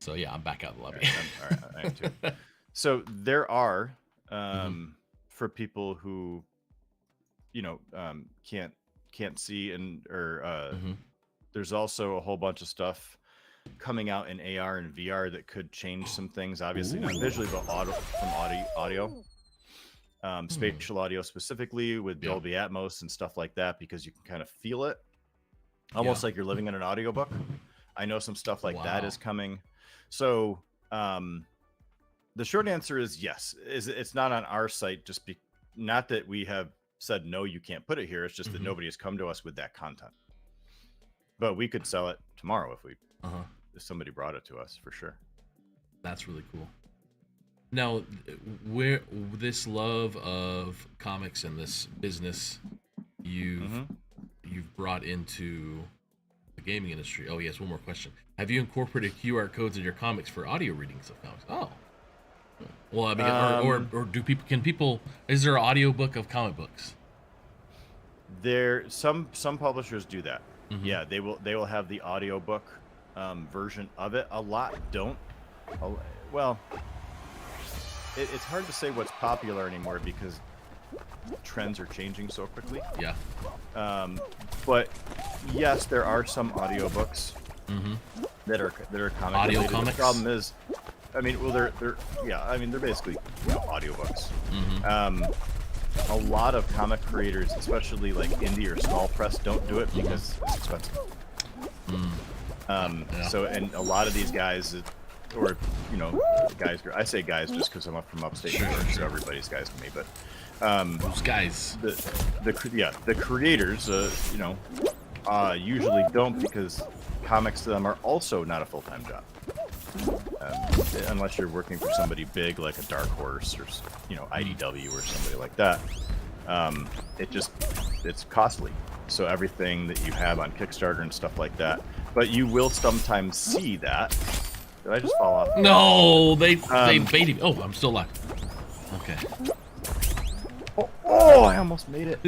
[SPEAKER 1] So yeah, I'm back out of the lobby.
[SPEAKER 2] All right, I am too. So there are, for people who, can't see there's also a whole bunch of stuff coming out in AR and VR that could change some things. Obviously, not visually, but audio. Spatial audio specifically with Dolby Atmos and stuff like that, because you can kind of feel it, almost like you're living in an audiobook. I know some stuff like that is coming. So the short answer is yes. It's not on our site, not that we have said no, you can't put it here. It's just that nobody has come to us with that content. But we could sell it tomorrow if somebody brought it to us, for sure.
[SPEAKER 1] That's really cool. Now, where this love of comics and this business you've brought into the gaming industry. Oh yes, one more question. Have you incorporated QR codes in your comics for audio readings of comics? Oh, well, I mean, or can people? Is there an audio book of comic books?
[SPEAKER 2] Some publishers do that. Yeah, they will have the audiobook version of it. A lot don't. Well, it's hard to say what's popular anymore because trends are changing so quickly.
[SPEAKER 1] Yeah.
[SPEAKER 2] But yes, there are some audiobooks that are comic
[SPEAKER 1] audio
[SPEAKER 2] related.
[SPEAKER 1] comics.
[SPEAKER 2] The problem is, I mean, well, they're basically audiobooks. A lot of comic creators, especially like indie or small press, don't do it because it's expensive. So, and a lot of these guys, guys, I say guys just because I'm from upstate New York, so everybody's guys to me. But
[SPEAKER 1] those guys,
[SPEAKER 2] the creators, usually don't, because comics to them are also not a full-time job. Unless you're working for somebody big like a Dark Horse or IDW or somebody like that, it's costly. So everything that you have on Kickstarter and stuff like that, but you will sometimes see that. Did I just fall off?
[SPEAKER 1] No, they baited me. Oh, I'm still alive. Okay.
[SPEAKER 2] Oh, I almost made it.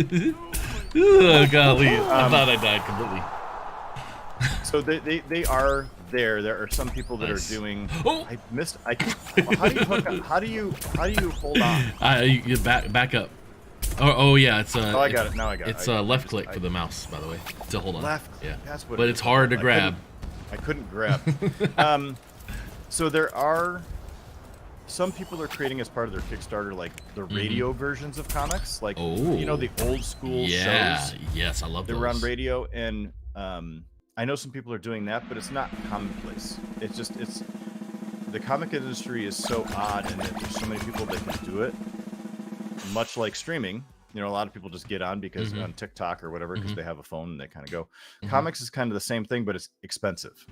[SPEAKER 1] Oh, golly, I thought I died completely.
[SPEAKER 2] So they are there. There are some people that are doing.
[SPEAKER 1] Oh,
[SPEAKER 2] I missed. How do you hook up? How do you hold on?
[SPEAKER 1] You back up. Oh yeah, it's
[SPEAKER 2] Oh, I got it. Now I got it.
[SPEAKER 1] It's left click for the mouse, by the way. To hold on.
[SPEAKER 2] Left.
[SPEAKER 1] Yeah.
[SPEAKER 2] That's what.
[SPEAKER 1] But it's hard to grab.
[SPEAKER 2] I couldn't grab. So there are some people are creating as part of their Kickstarter like the radio versions of comics, like the old school shows.
[SPEAKER 1] Yes, I love
[SPEAKER 2] they
[SPEAKER 1] those.
[SPEAKER 2] were on radio, and I know some people are doing that, but it's not commonplace. It's the comic industry is so odd, and there's so many people that can do it. Much like streaming, a lot of people just get on because on TikTok or whatever, because they have a phone and they kind of go. Comics is kind of the same thing, but it's expensive.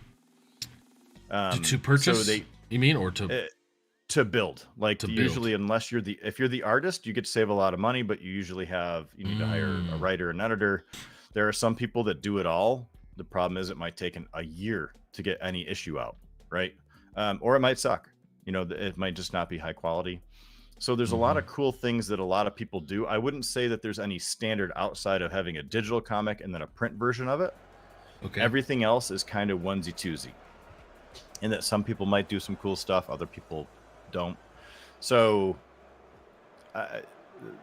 [SPEAKER 1] To purchase,
[SPEAKER 2] so
[SPEAKER 1] you mean, or
[SPEAKER 2] to build? Like usually, unless if you're the artist, you get to save a lot of money, but you usually you need to hire a writer, an editor. There are some people that do it all. The problem is it might take a year to get any issue out, right? Or it might suck. It might just not be high quality. So there's a lot of cool things that a lot of people do. I wouldn't say that there's any standard outside of having a digital comic and then a print version of it.
[SPEAKER 1] Okay.
[SPEAKER 2] Everything else is kind of onesie twosie. And that some people might do some cool stuff, other people don't. So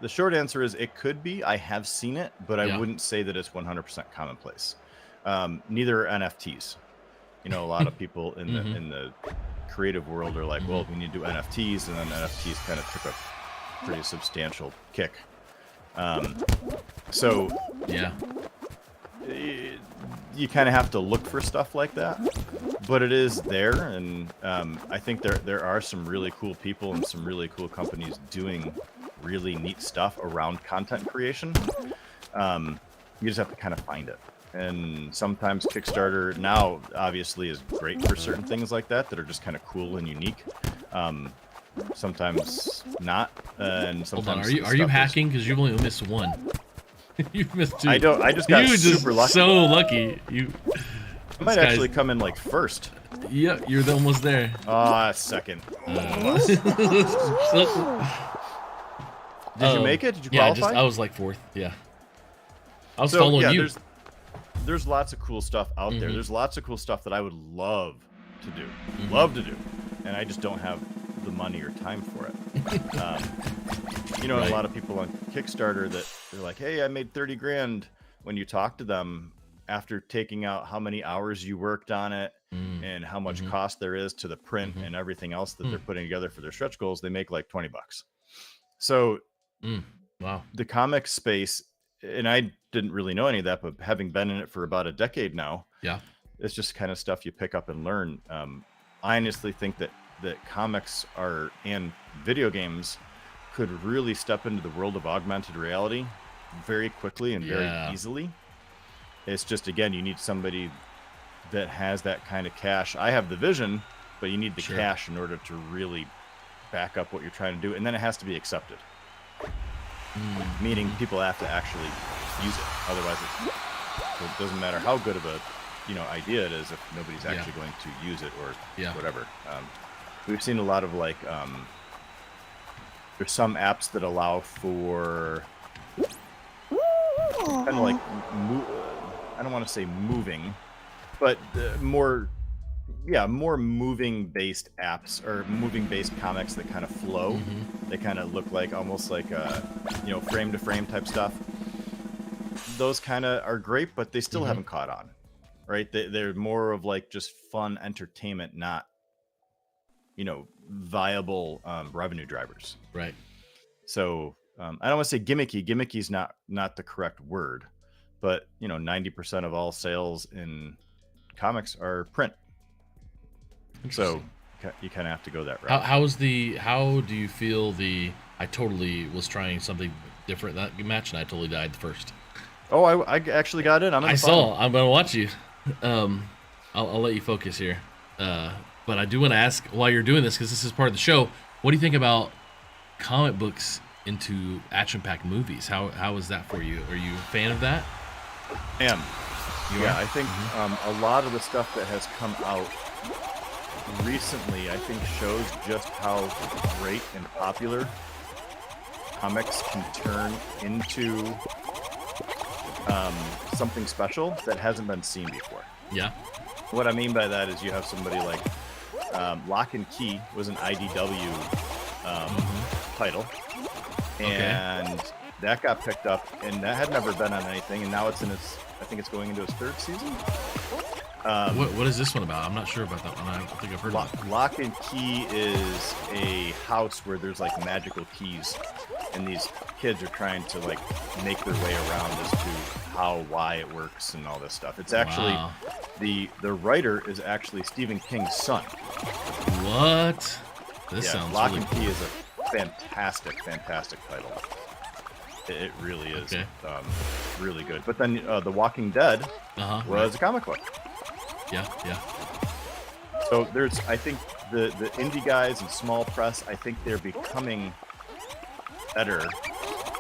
[SPEAKER 2] the short answer is it could be. I have seen it, but I wouldn't say that it's 100% commonplace. Neither are NFTs. A lot of people in the creative world are like, well, we need to do NFTs, and then NFTs kind of took a pretty substantial kick. So
[SPEAKER 1] yeah,
[SPEAKER 2] you kind of have to look for stuff like that, but it is there, and I think there are some really cool people and some really cool companies doing really neat stuff around content creation. You just have to kind of find it. And sometimes Kickstarter now obviously is great for certain things like that are just kind of cool and unique. sometimes not, and
[SPEAKER 1] Hold
[SPEAKER 2] sometimes.
[SPEAKER 1] on, are you hacking? Because you've only missed one. You've missed two.
[SPEAKER 2] I just got super lucky.
[SPEAKER 1] So lucky.
[SPEAKER 2] I might actually come in like first.
[SPEAKER 1] Yeah, you're almost there.
[SPEAKER 2] Second.
[SPEAKER 1] Did
[SPEAKER 2] you make it? Did you
[SPEAKER 1] Yeah,
[SPEAKER 2] qualify?
[SPEAKER 1] I was like fourth. Yeah. I was following you.
[SPEAKER 2] There's lots of cool stuff out there. There's lots of cool stuff that I would love to do. And I just don't have the money or time for it. A lot of people on Kickstarter that they're like, hey, I made 30 grand. When you talk to them after taking out how many hours you worked on it and how much cost there is to the print and everything else that they're putting together for their stretch goals, they make like $20. So
[SPEAKER 1] wow, the
[SPEAKER 2] comic space, and I didn't really know any of that, but having been in it for about a decade now, it's just kind of stuff you pick up and learn. I honestly think that comics and video games could really step into the world of augmented reality very quickly and very easily. It's just, again, you need somebody that has that kind of cash. I have the vision, but you need the cash in order to really back up what you're trying to do, and then it has to be accepted. Meaning people have to actually use it. Otherwise, it doesn't matter how good of a idea it is if nobody's actually going to use it or whatever. We've seen a lot of there's some apps that allow for kind of like I don't want to say moving, but more moving based apps or moving based comics that kind of flow. They kind of look like almost like frame to frame type stuff. Those kind of are great, but they still haven't caught on, right? They're more of like just fun entertainment, not viable revenue drivers,
[SPEAKER 1] right?
[SPEAKER 2] So I don't want to say gimmicky. Gimmicky is not the correct word, but 90% of all sales in comics are print. So you kind of have to go that route.
[SPEAKER 1] How do you feel I totally was trying something different that match and I totally died first.
[SPEAKER 2] Oh, I actually got in.
[SPEAKER 1] I saw. I'm gonna watch you. I'll let you focus here. But I do want to ask, while you're doing this, because this is part of the show, what do you think about comic books into action-packed movies? How is that for you? Are you a fan of that?
[SPEAKER 2] I am. I think a lot of the stuff that has come out recently, I think, shows just how great and popular comics can turn into something special that hasn't been seen before.
[SPEAKER 1] Yeah.
[SPEAKER 2] What I mean by that is you have somebody like Lock and Key was an IDW title, and that got picked up, and that had never been on anything, and now it's in its, I think it's going into its third season.
[SPEAKER 1] What is this one about? I'm not sure about that one. I don't think I've heard of it.
[SPEAKER 2] Lock and Key is a house where there's like magical keys, and these kids are trying to like make their way around as to why it works and all this stuff. It's actually the writer is actually Stephen King's son.
[SPEAKER 1] What? This sounds
[SPEAKER 2] Lock
[SPEAKER 1] really
[SPEAKER 2] and Key is a fantastic title. It really is really good. But then The Walking Dead was a comic book.
[SPEAKER 1] Yeah.
[SPEAKER 2] So there's, I think the indie guys and small press, I think they're becoming better,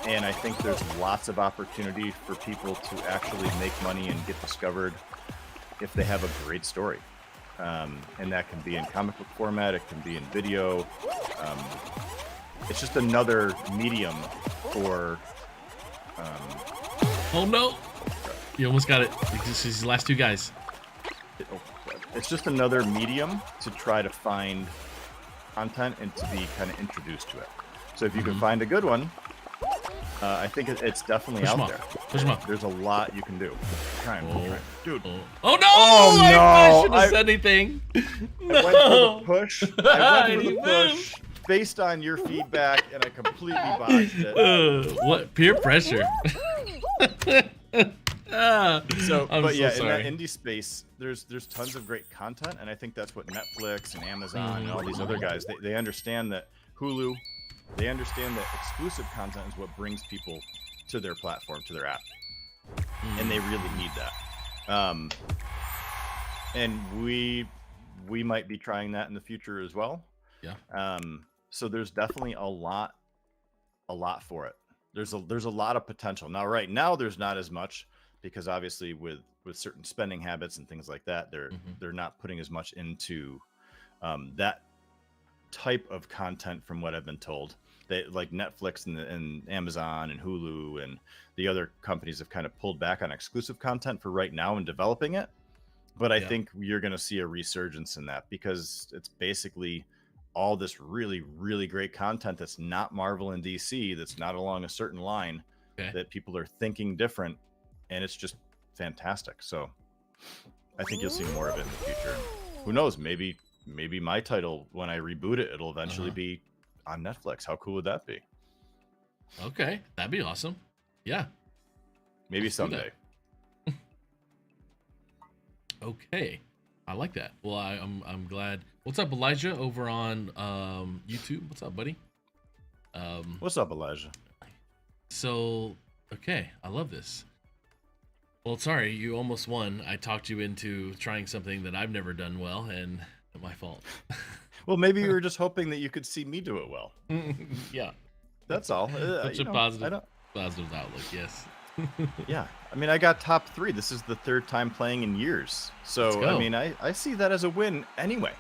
[SPEAKER 2] and I think there's lots of opportunity for people to actually make money and get discovered if they have a great story. And that can be in comic book format, it can be in video. It's just another medium for
[SPEAKER 1] oh no, you almost got it. It's these last two guys.
[SPEAKER 2] It's just another medium to try to find content and to be kind of introduced to it. So if you can find a good one, I think it's definitely out there.
[SPEAKER 1] Push them up.
[SPEAKER 2] There's a lot you can do. Dude.
[SPEAKER 1] Oh no!
[SPEAKER 2] Oh, no!
[SPEAKER 1] I shouldn't have said anything.
[SPEAKER 2] I went for the push. I went for the push based on your feedback, and I completely botched it.
[SPEAKER 1] What peer pressure?
[SPEAKER 2] So,
[SPEAKER 1] I'm
[SPEAKER 2] but
[SPEAKER 1] so
[SPEAKER 2] yeah,
[SPEAKER 1] sorry.
[SPEAKER 2] in that indie space, there's tons of great content, and I think that's what Netflix and Amazon and all these other guys, they understand that Hulu, they understand that exclusive content is what brings people to their platform, to their app, and they really need that. And we might be trying that in the future as well.
[SPEAKER 1] Yeah.
[SPEAKER 2] So there's definitely a lot for it. There's a lot of potential. Now, right now, there's not as much because obviously with certain spending habits and things like that, they're not putting as much into that type of content from what I've been told. They like Netflix and Amazon and Hulu and the other companies have kind of pulled back on exclusive content for right now and developing it. But I think you're going to see a resurgence in that because it's basically all this really, really great content that's not Marvel and DC, that's not along a certain line, that people are thinking different, and it's just fantastic. So I think you'll see more of it in the future. Who knows? Maybe my title, when I reboot it, it'll eventually be on Netflix. How cool would that be?
[SPEAKER 1] Okay, that'd be awesome. Yeah,
[SPEAKER 2] maybe someday.
[SPEAKER 1] Okay, I like that. Well, I'm glad. What's up, Elijah, over on YouTube? What's up, buddy?
[SPEAKER 2] What's up, Elijah?
[SPEAKER 1] So, okay, I love this. Well, sorry, you almost won. I talked you into trying something that I've never done well, and my fault.
[SPEAKER 2] Well, maybe you were just hoping that you could see me do it well.
[SPEAKER 1] Yeah,
[SPEAKER 2] that's all.
[SPEAKER 1] Such a positive outlook. Yes.
[SPEAKER 2] Yeah, I mean, I got top 3. This is the 3rd time playing in years, so I mean, I see that as a win anyway.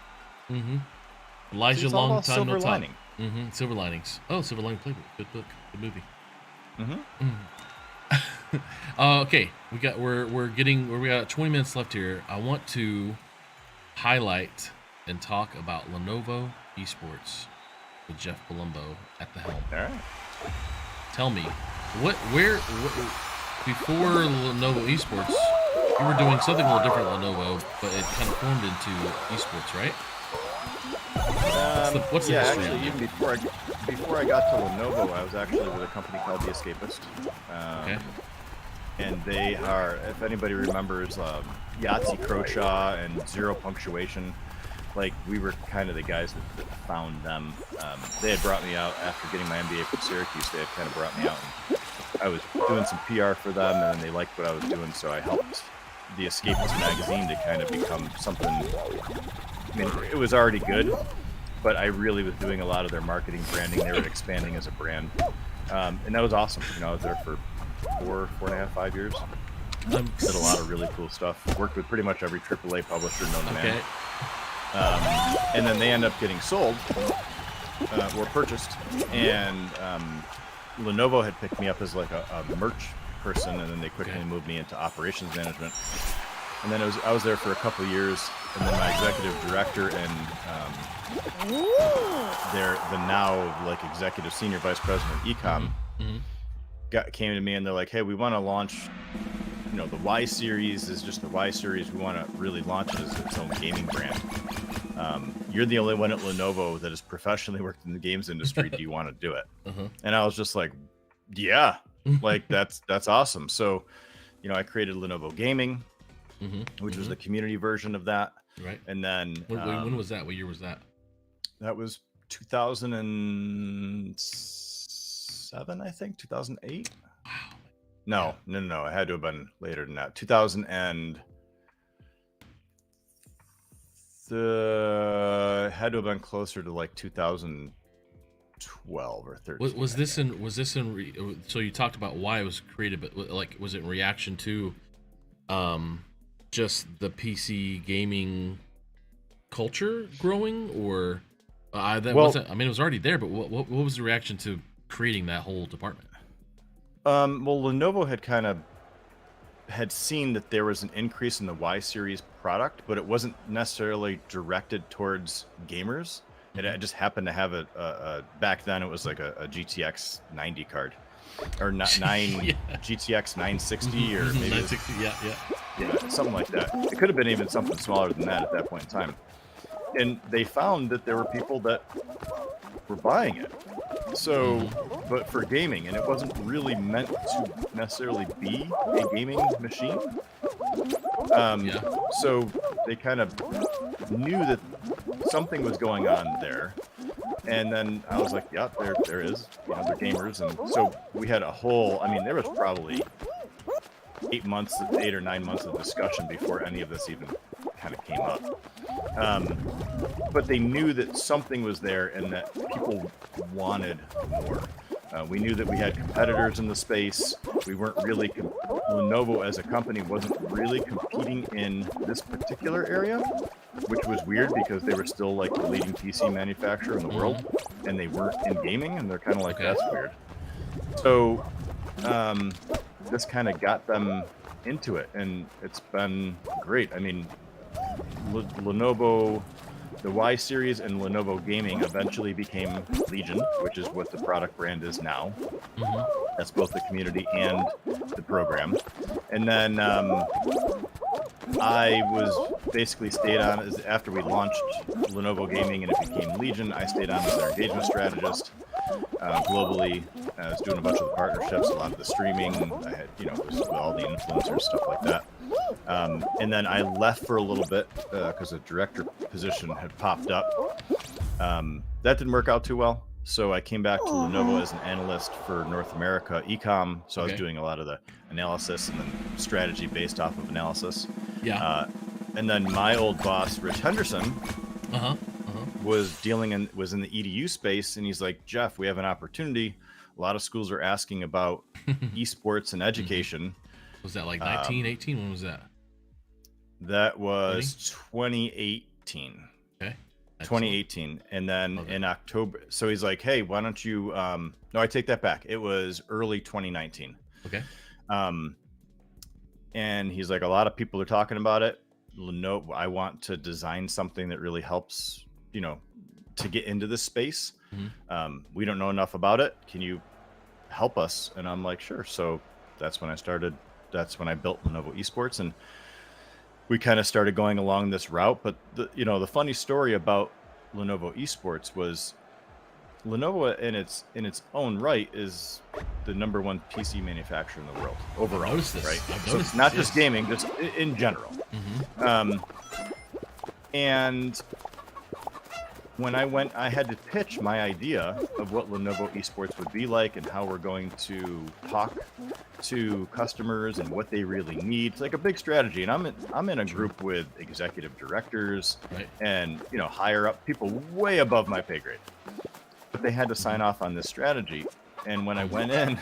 [SPEAKER 1] Elijah,
[SPEAKER 2] it's all
[SPEAKER 1] long
[SPEAKER 2] about
[SPEAKER 1] time
[SPEAKER 2] silver
[SPEAKER 1] no talk.
[SPEAKER 2] lining.
[SPEAKER 1] Silver linings. Oh, Silver Lining Playbook. Good book. Good movie. Okay, we got 20 minutes left here. I want to highlight and talk about Lenovo Esports with Jeff Palumbo at the helm.
[SPEAKER 2] All right.
[SPEAKER 1] Tell me, where before Lenovo Esports, you were doing something a little different at Lenovo, but it kind of formed into Esports, right? What's the history
[SPEAKER 2] actually, even before I got to Lenovo, I was actually with a company called The Escapist. And they are, if anybody remembers, Yahtzee Croshaw and Zero Punctuation, like we were kind of the guys that found them. They had brought me out after getting my MBA from Syracuse. They had kind of brought me out, and I was doing some PR for them, and then they liked what I was doing, so I helped The Escapist magazine to kind of become something. I mean, it was already good, but I really was doing a lot of their marketing, branding. They were expanding as a brand, and that was awesome. You know, I was there for 4.5, 5 years. Did a lot of really cool stuff. Worked with pretty much every AAA publisher known to man. And then they end up getting sold or purchased, and Lenovo had picked me up as like a merch person, and then they quickly moved me into operations management. And then I was there for a couple of years, and then my executive director and the now like executive senior vice president of ecom came to me, and they're like, hey, we want to launch, you know, the Y series is just the Y series. We want to really launch it as its own gaming brand. You're the only one at Lenovo that has professionally worked in the games industry. Do you want to do it? And I was just like, yeah, like that's awesome. So, you know, I created Lenovo Gaming, which was the community version of that.
[SPEAKER 1] Right.
[SPEAKER 2] And then
[SPEAKER 1] when was that? What year was that?
[SPEAKER 2] That was 2007, I think. 2008. Wow. No. It had to have been later than that. 2000 and had to have been closer to like 2012 or 13.
[SPEAKER 1] Was this in? So you talked about why it was created, but like, was it in reaction to, just the PC gaming culture growing, or wasn't? I mean, it was already there, but what was the reaction to creating that whole department?
[SPEAKER 2] Well, Lenovo had seen that there was an increase in the Y series product, but it wasn't necessarily directed towards gamers. It just happened to have a back then it was like a GTX 90 card, or not 9 GTX 960 or maybe
[SPEAKER 1] 960, yeah,
[SPEAKER 2] something like that. It could have been even something smaller than that at that point in time. And they found that there were people that were buying it. So, but for gaming, and it wasn't really meant to necessarily be a gaming machine. So they kind of knew that something was going on there. And then I was like, yeah, there is. You know, they're gamers. And so we had a whole, I mean, there was probably 8 or 9 months of discussion before any of this even kind of came up. But they knew that something was there and that people wanted more. We knew that we had competitors in the space. We weren't really, Lenovo as a company wasn't really competing in this particular area, which was weird because they were still like the leading PC manufacturer in the world, and they weren't in gaming, and they're kind of like, that's weird. So this kind of got them into it, and it's been great. I mean, Lenovo, the Y series and Lenovo Gaming eventually became Legion, which is what the product brand is now. That's both the community and the program. And then I was basically stayed on as after we launched Lenovo Gaming and it became Legion. I stayed on as their engagement strategist globally. I was doing a bunch of the partnerships, a lot of the streaming. I had, with all the influencers, stuff like that. And then I left for a little bit because a director position had popped up. That didn't work out too well. So I came back to Lenovo as an analyst for North America Ecom. So I was doing a lot of the analysis and then strategy based off of analysis.
[SPEAKER 1] Yeah.
[SPEAKER 2] And then my old boss, Rich Henderson, was in the EDU space, and he's like, Jeff, we have an opportunity. A lot of schools are asking about esports and education.
[SPEAKER 1] Was that like 1918? When was that?
[SPEAKER 2] That was 2018.
[SPEAKER 1] Okay.
[SPEAKER 2] 2018. And then in October, so he's like, hey, why don't you, no, I take that back. It was early 2019.
[SPEAKER 1] Okay.
[SPEAKER 2] And he's like, a lot of people are talking about it. Lenovo, I want to design something that really helps, to get into this space. We don't know enough about it. Can you help us? And I'm like, sure. So that's when I started. That's when I built Lenovo Esports, and we kind of started going along this route. But the funny story about Lenovo Esports was Lenovo in its own right is the #1 PC manufacturer in the world overall, right? So it's not just gaming, just in general. And when I had to pitch my idea of what Lenovo Esports would be like and how we're going to talk to customers and what they really need. It's like a big strategy. And I'm in a group with executive directors and, higher up people way above my pay grade. But they had to sign off on this strategy. And when I went in,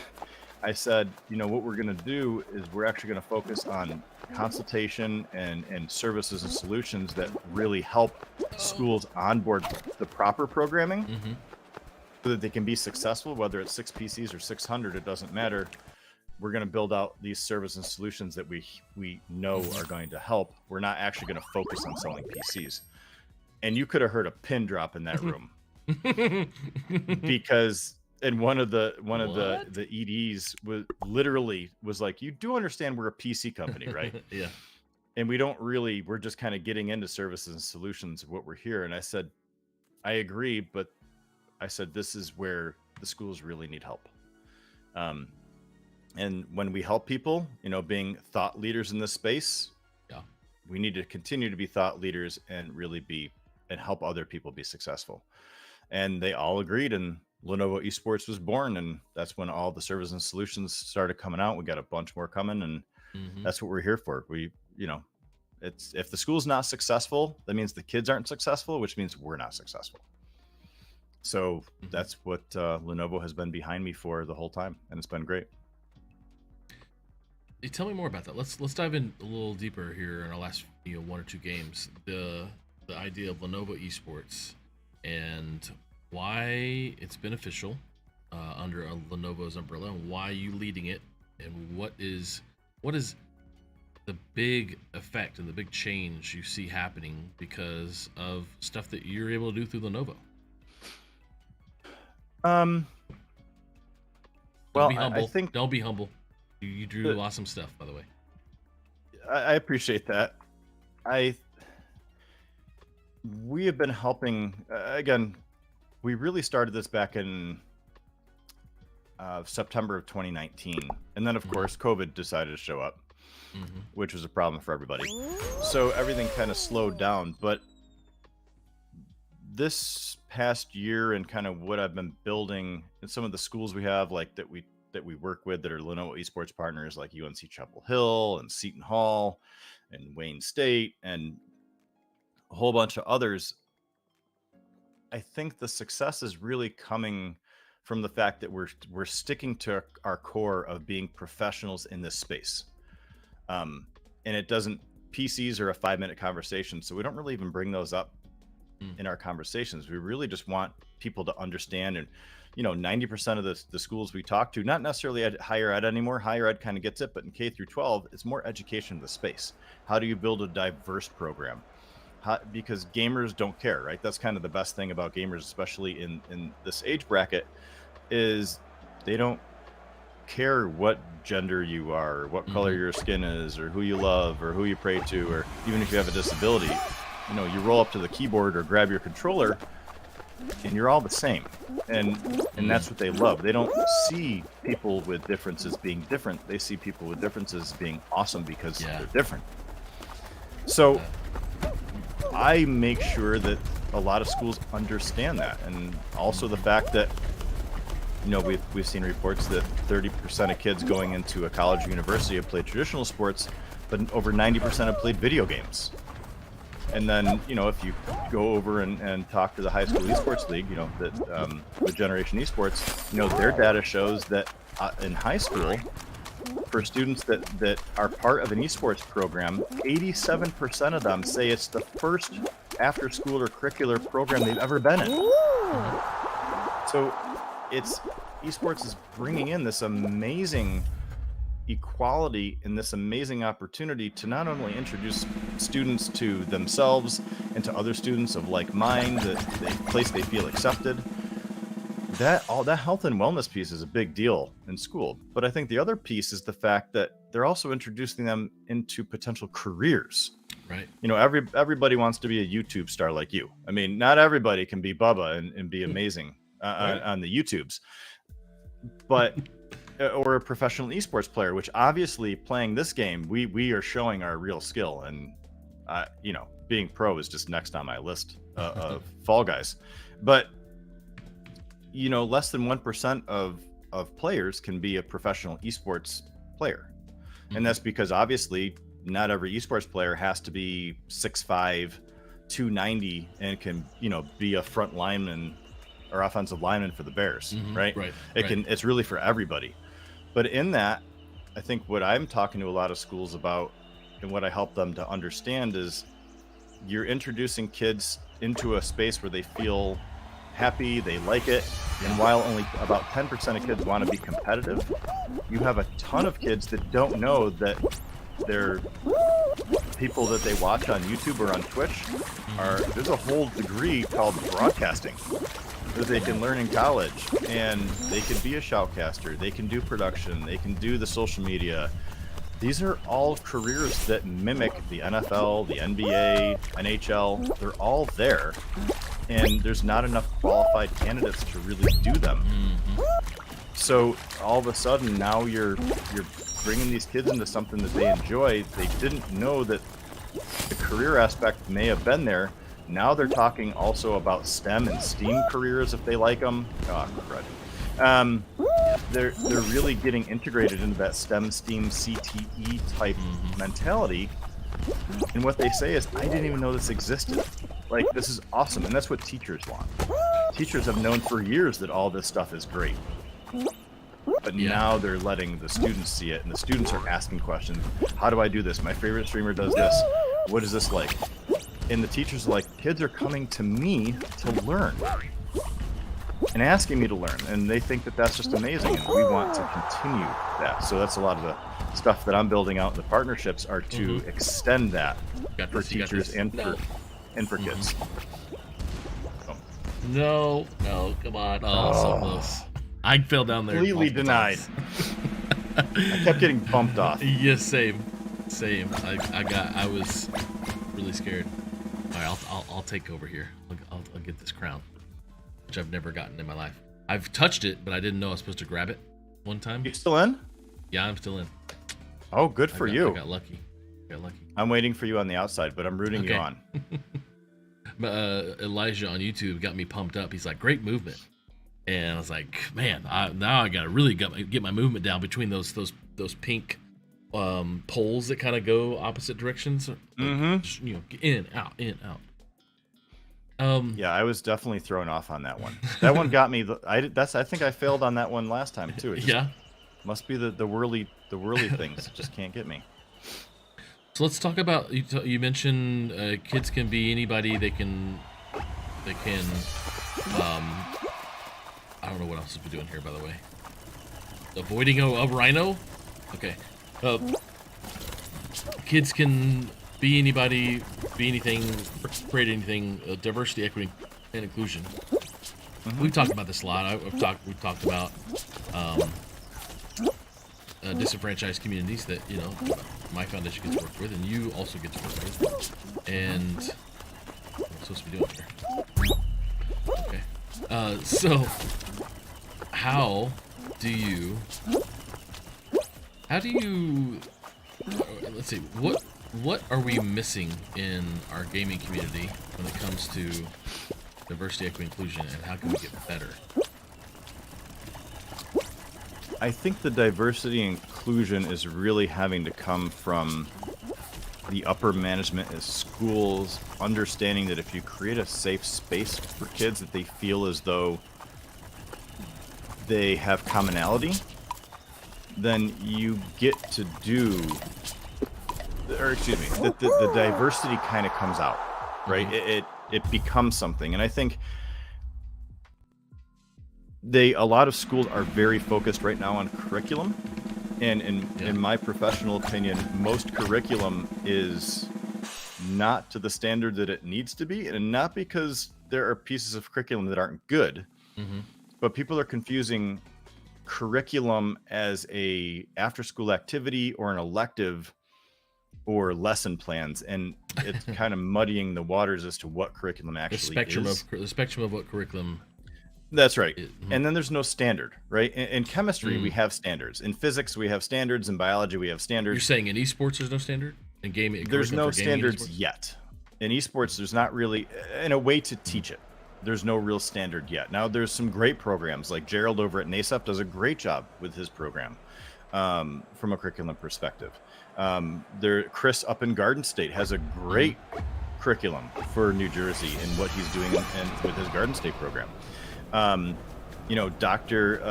[SPEAKER 2] I said, what we're going to do is we're actually going to focus on consultation and services and solutions that really help schools onboard the proper programming so that they can be successful, whether it's 6 PCs or 600, it doesn't matter. We're going to build out these services and solutions that we know are going to help. We're not actually going to focus on selling PCs. And you could have heard a pin drop in that room because and one of the EDs was like, you do understand we're a PC company, right?
[SPEAKER 1] Yeah.
[SPEAKER 2] And we're just kind of getting into services and solutions of what we're here. And I said, I agree, but I said, this is where the schools really need help. And when we help people, being thought leaders in this space, we need to continue to be thought leaders and really and help other people be successful. And they all agreed, and Lenovo Esports was born, and that's when all the services and solutions started coming out. We got a bunch more coming, and that's what we're here for. It's if the school's not successful, that means the kids aren't successful, which means we're not successful. So that's what Lenovo has been behind me for the whole time, and it's been great.
[SPEAKER 1] Hey, tell me more about that. Let's dive in a little deeper here in our last 1 or 2 games. The idea of Lenovo Esports and why it's beneficial under Lenovo's umbrella, and why you leading it, and what is the big effect and the big change you see happening because of stuff that you're able to do through Lenovo.
[SPEAKER 2] Well,
[SPEAKER 1] be humble.
[SPEAKER 2] I think
[SPEAKER 1] Don't be humble. You drew awesome stuff, by the way.
[SPEAKER 2] I appreciate that. We have been helping again. We really started this back in September of 2019. And then, of course, COVID decided to show up, which was a problem for everybody. So everything kind of slowed down. But this past year and kind of what I've been building in some of the schools we have, like that we work with that are Lenovo Esports partners, like UNC Chapel Hill and Seton Hall and Wayne State and a whole bunch of others, I think the success is really coming from the fact that we're sticking to our core of being professionals in this space. And it doesn't, PCs are a 5-minute conversation, so we don't really even bring those up in our conversations. We really just want people to understand. And 90% of the schools we talk to, not necessarily higher ed anymore, higher ed kind of gets it, but in K through 12, it's more education in the space. How do you build a diverse program? Because gamers don't care, right? That's kind of the best thing about gamers, especially in this age bracket, is they don't care what gender you are, or what color your skin is, or who you love, or who you pray to, or even if you have a disability. You roll up to the keyboard or grab your controller, and you're all the same. And that's what they love. They don't see people with differences being different. They see people with differences being awesome because they're different. So I make sure that a lot of schools understand that, and also the fact that we've seen reports that 30% of kids going into a college or university have played traditional sports, but over 90% have played video games. And then if you go over and talk to the high school esports league, the Generation Esports, their data shows that in high school, for students that are part of an esports program, 87% of them say it's the first after-school or curricular program they've ever been in. So esports is bringing in this amazing equality and this amazing opportunity to not only introduce students to themselves and to other students of like mind, that place they feel accepted. That health and wellness piece is a big deal in school. But I think the other piece is the fact that they're also introducing them into potential careers.
[SPEAKER 1] Right.
[SPEAKER 2] Everybody wants to be a YouTube star like you. I mean, not everybody can be Bubba and be amazing on the YouTubes, but or a professional esports player, which obviously playing this game, we are showing our real skill. And being pro is just next on my list of Fall Guys. But less than 1% of players can be a professional esports player. And that's because obviously not every esports player has to be 6'5", 290 and can, be a front lineman or offensive lineman for the Bears, right? It's really for everybody. But in that, I think what I'm talking to a lot of schools about and what I help them to understand is you're introducing kids into a space where they feel happy, they like it, and while only about 10% of kids want to be competitive, you have a ton of kids that don't know that they're people that they watch on YouTube or on Twitch there's a whole degree called broadcasting that they can learn in college, and they can be a shoutcaster, they can do production, they can do the social media. These are all careers that mimic the NFL, the NBA, NHL. They're all there, and there's not enough qualified candidates to really do them. So all of a sudden now you're bringing these kids into something that they enjoy. They didn't know that the career aspect may have been there. Now they're talking also about STEM and STEAM careers if they like them. Oh, crud. They're really getting integrated into that STEM, STEAM, CTE type mentality. And what they say is, I didn't even know this existed. Like, this is awesome. And that's what teachers want. Teachers have known for years that all this stuff is great. But now they're letting the students see it, and the students are asking questions. How do I do this? My favorite streamer does this. What is this like? And the teachers are like, kids are coming to me to learn and asking me to learn, and they think that that's just amazing, and we want to continue that. So that's a lot of the stuff that I'm building out in the partnerships are to extend that for teachers and for kids.
[SPEAKER 1] No, come on. Oh, so close. I fell down there.
[SPEAKER 2] Completely denied. I kept getting bumped off.
[SPEAKER 1] Yeah, same. I was really scared. All right, I'll take over here. I'll get this crown, which I've never gotten in my life. I've touched it, but I didn't know I was supposed to grab it one time.
[SPEAKER 2] You still in?
[SPEAKER 1] Yeah, I'm still in.
[SPEAKER 2] Oh, good for you.
[SPEAKER 1] I got lucky.
[SPEAKER 2] I'm waiting for you on the outside, but I'm rooting you on.
[SPEAKER 1] Elijah on YouTube got me pumped up. He's like, great movement. And I was like, man, now I gotta really get my movement down between those pink poles that kind of go opposite directions. Like, in, out.
[SPEAKER 2] Yeah, I was definitely thrown off on that one. That one got me. I think I failed on that one last time too. It just
[SPEAKER 1] Yeah.
[SPEAKER 2] must be the whirly things that just can't get me.
[SPEAKER 1] So let's talk about, you mentioned kids can be anybody. They can I don't know what else we're doing here, by the way. Avoiding a rhino? Okay. Kids can be anybody, be anything, create anything, diversity, equity, and inclusion. We've talked about this a lot. We've talked about disenfranchised communities that, you know, my foundation gets to work with, and you also get to work with. And what am I supposed to be doing here? Okay. So how do you let's see, what are we missing in our gaming community when it comes to diversity, equity, inclusion, and how can we get better?
[SPEAKER 2] I think the diversity and inclusion is really having to come from the upper management at schools, understanding that if you create a safe space for kids that they feel as though they have commonality, then you get to do, or excuse me, the diversity kind of comes out, right? It becomes something. And I think a lot of schools are very focused right now on curriculum. And in my professional opinion, most curriculum is not to the standard that it needs to be, and not because there are pieces of curriculum that aren't good, but people are confusing curriculum as a after-school activity or an elective or lesson plans, and it's kind of muddying the waters as to what curriculum actually is.
[SPEAKER 1] The spectrum of what curriculum.
[SPEAKER 2] That's right. And then there's no standard, right? In chemistry, we have standards. In physics, we have standards. In biology, we have standards.
[SPEAKER 1] You're saying in esports there's no standard? In gaming,
[SPEAKER 2] there's no standards yet. In esports, there's not really in a way to teach it. There's no real standard yet. Now, there's some great programs, like Gerald over at NASEP does a great job with his program from a curriculum perspective. Chris up in Garden State has a great curriculum for New Jersey and what he's doing with his Garden State program. You know, Dr.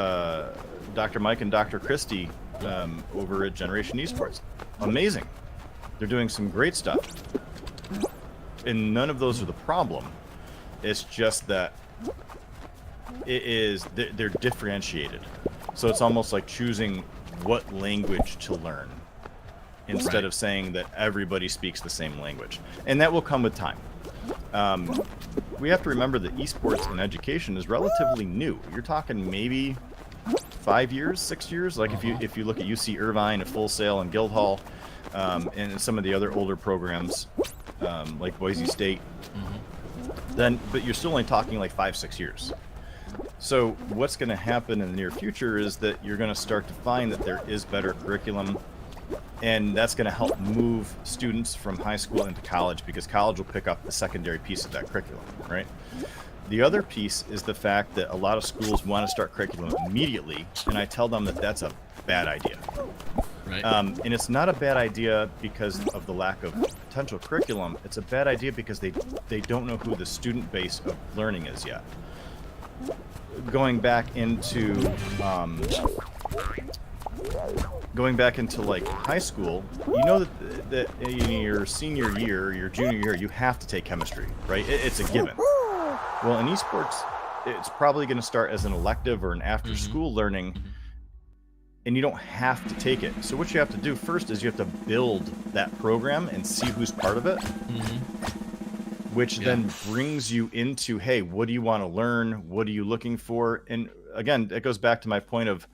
[SPEAKER 2] Mike and Dr. Christie over at Generation Esports, amazing. They're doing some great stuff, and none of those are the problem. It's just that they're differentiated. So it's almost like choosing what language to learn instead of saying that everybody speaks the same language, and that will come with time. We have to remember that esports in education is relatively new. You're talking maybe 5 years, 6 years. Like if you look at UC Irvine, at Full Sail, and Guildhall, and some of the other older programs like Boise State, but you're still only talking like 5-6 years. So what's going to happen in the near future is that you're going to start to find that there is better curriculum, and that's going to help move students from high school into college, because college will pick up the secondary piece of that curriculum, right? The other piece is the fact that a lot of schools want to start curriculum immediately, and I tell them that that's a bad idea.
[SPEAKER 1] Right.
[SPEAKER 2] And it's not a bad idea because of the lack of potential curriculum. It's a bad idea because they don't know who the student base of learning is yet. Going back into like high school, you know that in your senior year, your junior year, you have to take chemistry, right? It's a given. Well, in esports, it's probably going to start as an elective or an after-school learning, and you don't have to take it. So what you have to do first is you have to build that program and see who's part of it, which then brings you into, hey, what do you want to learn? What are you looking for? And again, it goes back to my point of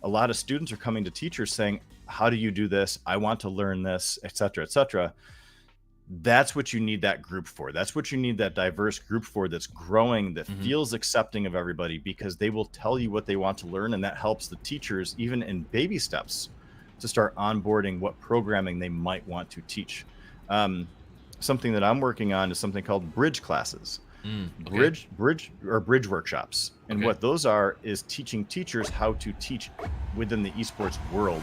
[SPEAKER 2] a lot of students are coming to teachers saying, how do you do this? I want to learn this, et cetera, et cetera. That's what you need that group for. That's what you need that diverse group for, that's growing, that feels accepting of everybody, because they will tell you what they want to learn, and that helps the teachers, even in baby steps, to start onboarding what programming they might want to teach. Something that I'm working on is something called bridge classes. Bridge workshops. And what those are is teaching teachers how to teach within the esports world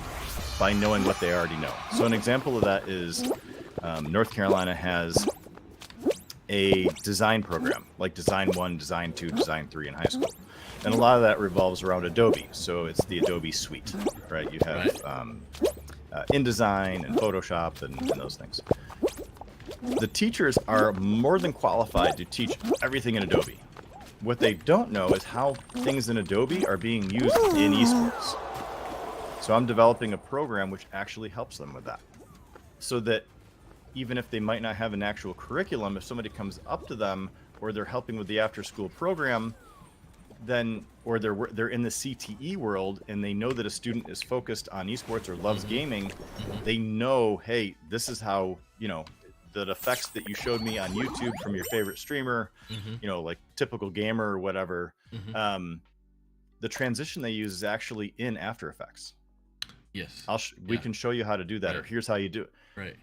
[SPEAKER 2] by knowing what they already know. So an example of that is North Carolina has a design program like Design 1, Design 2, Design 3 in high school. And a lot of that revolves around Adobe. So it's the Adobe suite, right? You have InDesign and Photoshop and those things. The teachers are more than qualified to teach everything in Adobe. What they don't know is how things in Adobe are being used in esports. So I'm developing a program which actually helps them with that. So that even if they might not have an actual curriculum, if somebody comes up to them or they're helping with the after-school program, then or they're in the CTE world and they know that a student is focused on esports or loves gaming, they know, hey, this is how, you know, the effects that you showed me on YouTube from your favorite streamer, you know, like typical gamer or whatever. The transition they use is actually in After Effects.
[SPEAKER 1] Yes.
[SPEAKER 2] We can show you how to do that, or here's how you do it.
[SPEAKER 1] Right.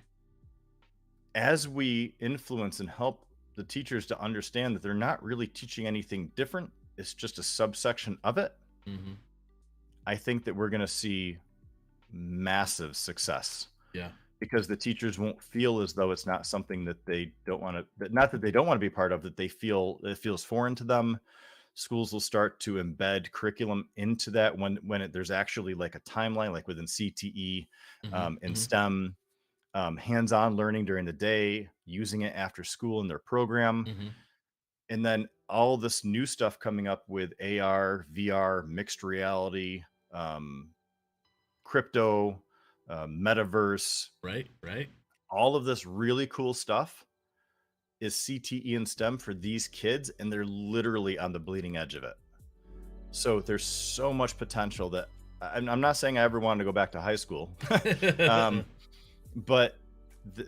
[SPEAKER 2] As we influence and help the teachers to understand that they're not really teaching anything different, it's just a subsection of it, I think that we're going to see massive success.
[SPEAKER 1] Yeah.
[SPEAKER 2] Because the teachers won't feel as though it's not something that they don't want to, not that they don't want to be part of, that they feel it feels foreign to them. Schools will start to embed curriculum into that when there's actually like a timeline, like within CTE, in STEM, hands-on learning during the day, using it after school in their program. And then all this new stuff coming up with AR, VR, mixed reality, crypto, metaverse.
[SPEAKER 1] Right.
[SPEAKER 2] All of this really cool stuff is CTE and STEM for these kids, and they're literally on the bleeding edge of it. So there's so much potential that I'm not saying I ever wanted to go back to high school, but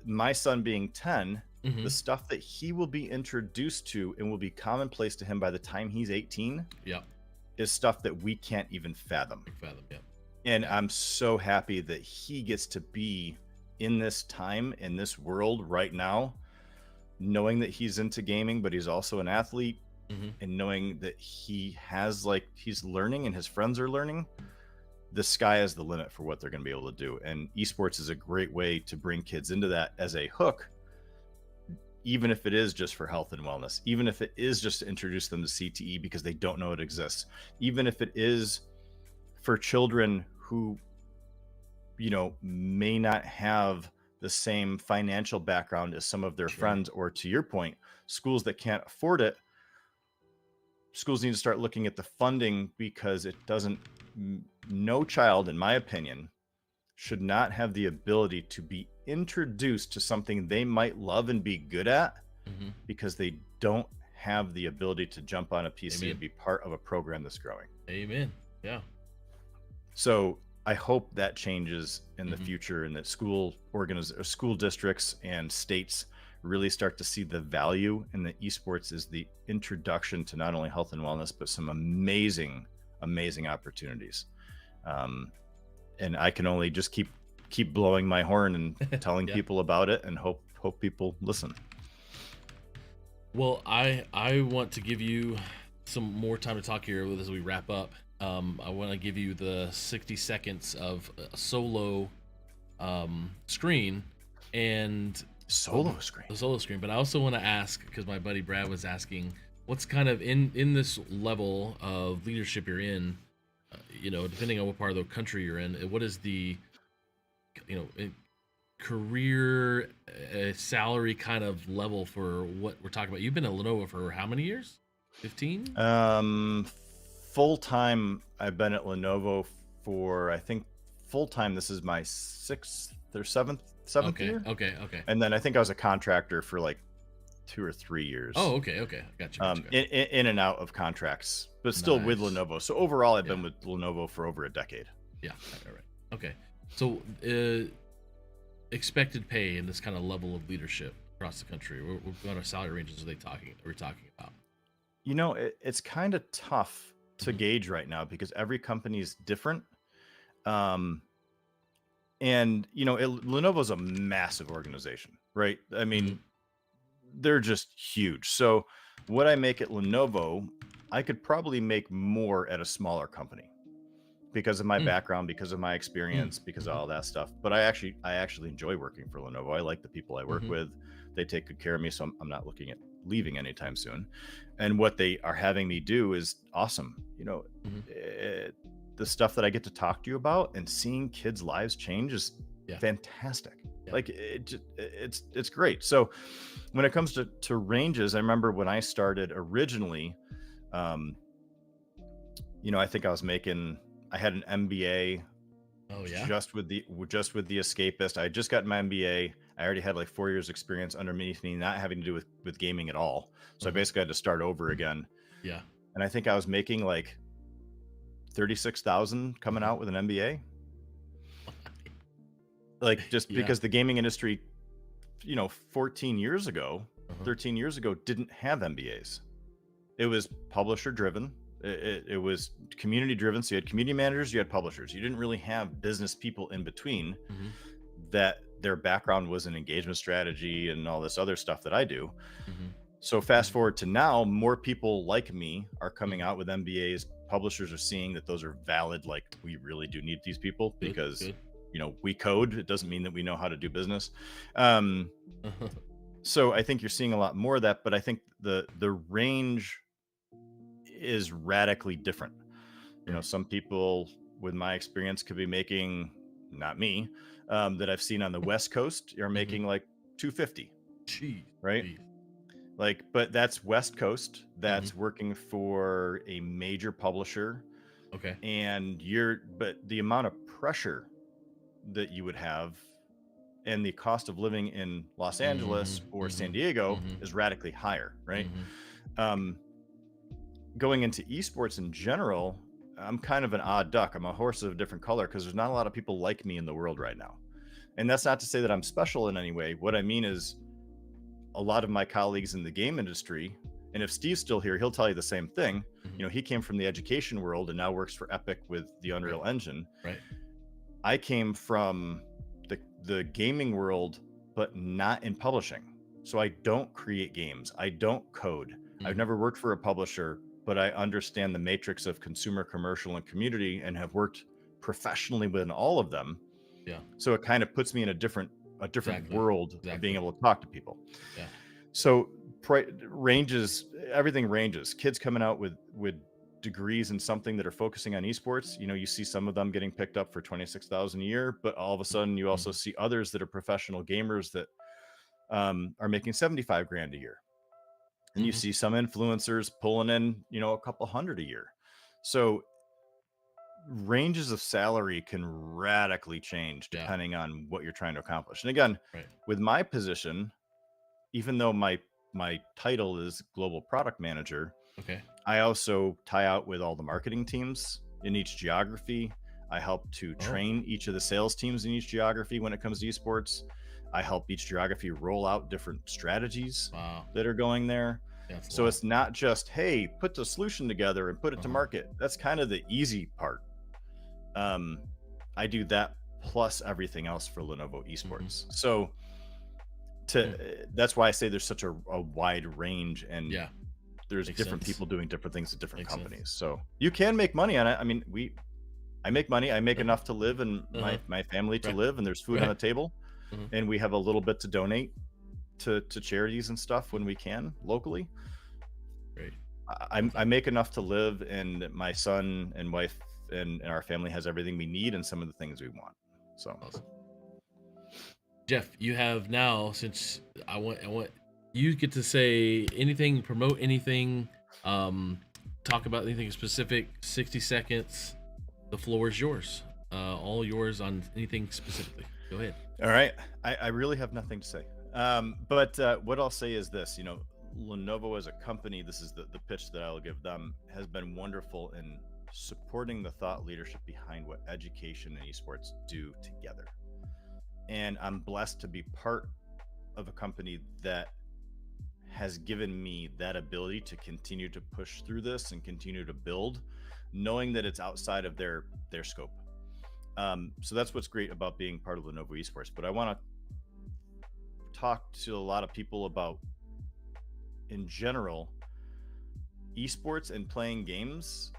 [SPEAKER 2] my son being 10, the stuff that he will be introduced to and will be commonplace to him by the time he's 18 is stuff that we can't even fathom. And I'm so happy that he gets to be in this time, in this world right now, knowing that he's into gaming, but he's also an athlete, and knowing that he has, like, he's learning and his friends are learning. The sky is the limit for what they're going to be able to do. And esports is a great way to bring kids into that as a hook, even if it is just for health and wellness, even if it is just to introduce them to CTE because they don't know it exists, even if it is for children who, you know, may not have the same financial background as some of their friends, or to your point, schools that can't afford it. Schools need to start looking at the funding, because it doesn't, no child, in my opinion, should not have the ability to be introduced to something they might love and be good at because they don't have the ability to jump on a PC and be part of a program that's growing.
[SPEAKER 1] Amen. Yeah.
[SPEAKER 2] So I hope that changes in the future, and that school districts and states really start to see the value, and that esports is the introduction to not only health and wellness, but some amazing opportunities. And I can only just keep blowing my horn and telling people about it, and hope people listen.
[SPEAKER 1] Well, I want to give you some more time to talk here as we wrap up. I want to give you the 60 seconds of a solo screen and
[SPEAKER 2] the solo screen. But
[SPEAKER 1] I also want to ask, because my buddy Brad was asking, what's kind of in this level of leadership you're in, you know, depending on what part of the country you're in, what is the, you know, career salary kind of level for what we're talking about? You've been at Lenovo for how many years? 15?
[SPEAKER 2] Full-time, I've been at Lenovo for, I think, full-time, this is my 6th or 7th year.
[SPEAKER 1] Okay.
[SPEAKER 2] And then I think I was a contractor for like 2 or 3 years.
[SPEAKER 1] Oh, okay. Gotcha.
[SPEAKER 2] In and out of contracts, but still with Lenovo. So overall, I've been with Lenovo for over a decade.
[SPEAKER 1] Yeah. All right. Okay. So expected pay in this kind of level of leadership across the country, what kind of salary ranges are we talking about?
[SPEAKER 2] You know, it's kind of tough to gauge right now, because every company is different. And, you know, Lenovo's a massive organization, right? I mean, they're just huge. So what I make at Lenovo, I could probably make more at a smaller company because of my background, because of my experience, because of all that stuff. But I actually enjoy working for Lenovo. I like the people I work with. They take good care of me. So I'm not looking at leaving anytime soon. And what they are having me do is awesome. The stuff that I get to talk to you about and seeing kids' lives change is fantastic. Like it's great. So when it comes to ranges, I remember when I started originally, I think I had an MBA.
[SPEAKER 1] Oh yeah.
[SPEAKER 2] Just with the Escapist. I had just gotten my MBA. I already had like 4 years experience underneath me, not having to do with gaming at all. So I basically had to start over again.
[SPEAKER 1] Yeah.
[SPEAKER 2] And I think I was making like 36,000 coming out with an MBA. Like just because the gaming industry, 14 years ago, 13 years ago, didn't have MBAs. It was publisher driven. It was community driven. So you had community managers, you had publishers. You didn't really have business people in between that their background was in engagement strategy and all this other stuff that I do. So fast forward to now, more people like me are coming out with MBAs. Publishers are seeing that those are valid. Like, we really do need these people because, we code. It doesn't mean that we know how to do business. So I think you're seeing a lot more of that, but I think the range is radically different. Some people with my experience could be making, not me, that I've seen on the West Coast are making like 250.
[SPEAKER 1] Jeez,
[SPEAKER 2] right?
[SPEAKER 1] Jeez.
[SPEAKER 2] Like, but that's West Coast. That's working for a major publisher.
[SPEAKER 1] Okay.
[SPEAKER 2] And but the amount of pressure that you would have and the cost of living in Los Angeles or San Diego is radically higher, right? Going into esports in general, I'm kind of an odd duck. I'm a horse of a different color because there's not a lot of people like me in the world right now. And that's not to say that I'm special in any way. What I mean is a lot of my colleagues in the game industry, and if Steve's still here, he'll tell you the same thing. He came from the education world and now works for Epic with the Unreal Engine.
[SPEAKER 1] Right.
[SPEAKER 2] I came from the gaming world, but not in publishing. So I don't create games. I don't code. I've never worked for a publisher, but I understand the matrix of consumer, commercial, and community and have worked professionally within all of them.
[SPEAKER 1] Yeah.
[SPEAKER 2] So it kind of puts me in a different world of being able to talk to people.
[SPEAKER 1] Yeah.
[SPEAKER 2] So ranges, everything ranges. Kids coming out with degrees in something that are focusing on esports. You see some of them getting picked up for 26,000 a year, but all of a sudden you also see others that are professional gamers that are making 75 grand a year. And you see some influencers pulling in, a couple hundred a year. So ranges of salary can radically change depending on what you're trying to accomplish. And again, with my position, even though my title is global product manager, I also tie out with all the marketing teams in each geography. I help to train each of the sales teams in each geography when it comes to esports. I help each geography roll out different strategies that are going there. So it's not just, hey, put the solution together and put it to market. That's kind of the easy part. I do that plus everything else for Lenovo Esports. So that's why I say there's such a wide range, and there's different people doing different things at different companies. So you can make money on it. I mean, I make money. I make enough to live and my family to live, and there's food on the table. And we have a little bit to donate to charities and stuff when we can locally.
[SPEAKER 1] Great.
[SPEAKER 2] I make enough to live, and my son and wife and our family has everything we need and some of the things we want. So
[SPEAKER 1] awesome. Jeff, you have now, since I want you get to say anything, promote anything, talk about anything specific. 60 seconds. The floor is yours. All yours on anything specifically. Go ahead.
[SPEAKER 2] All right. I really have nothing to say. But what I'll say is this, Lenovo as a company, this is the pitch that I'll give them, has been wonderful in supporting the thought leadership behind what education and esports do together. And I'm blessed to be part of a company that has given me that ability to continue to push through this and continue to build, knowing that it's outside of their scope. So that's what's great about being part of Lenovo Esports. But I want to talk to a lot of people about, in general, esports and playing games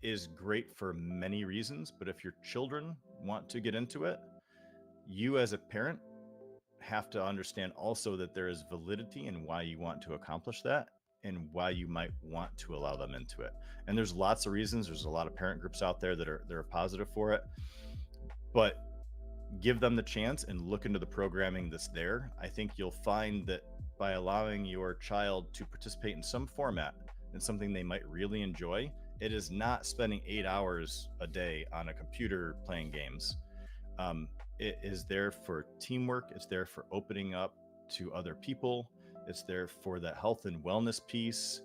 [SPEAKER 2] is great for many reasons. But if your children want to get into it, you as a parent have to understand also that there is validity in why you want to accomplish that and why you might want to allow them into it. And there's lots of reasons. There's a lot of parent groups out there that are positive for it, but give them the chance and look into the programming that's there. I think you'll find that by allowing your child to participate in some format and something they might really enjoy, it is not spending 8 hours a day on a computer playing games. It is there for teamwork. It's there for opening up to other people. It's there for that health and wellness piece.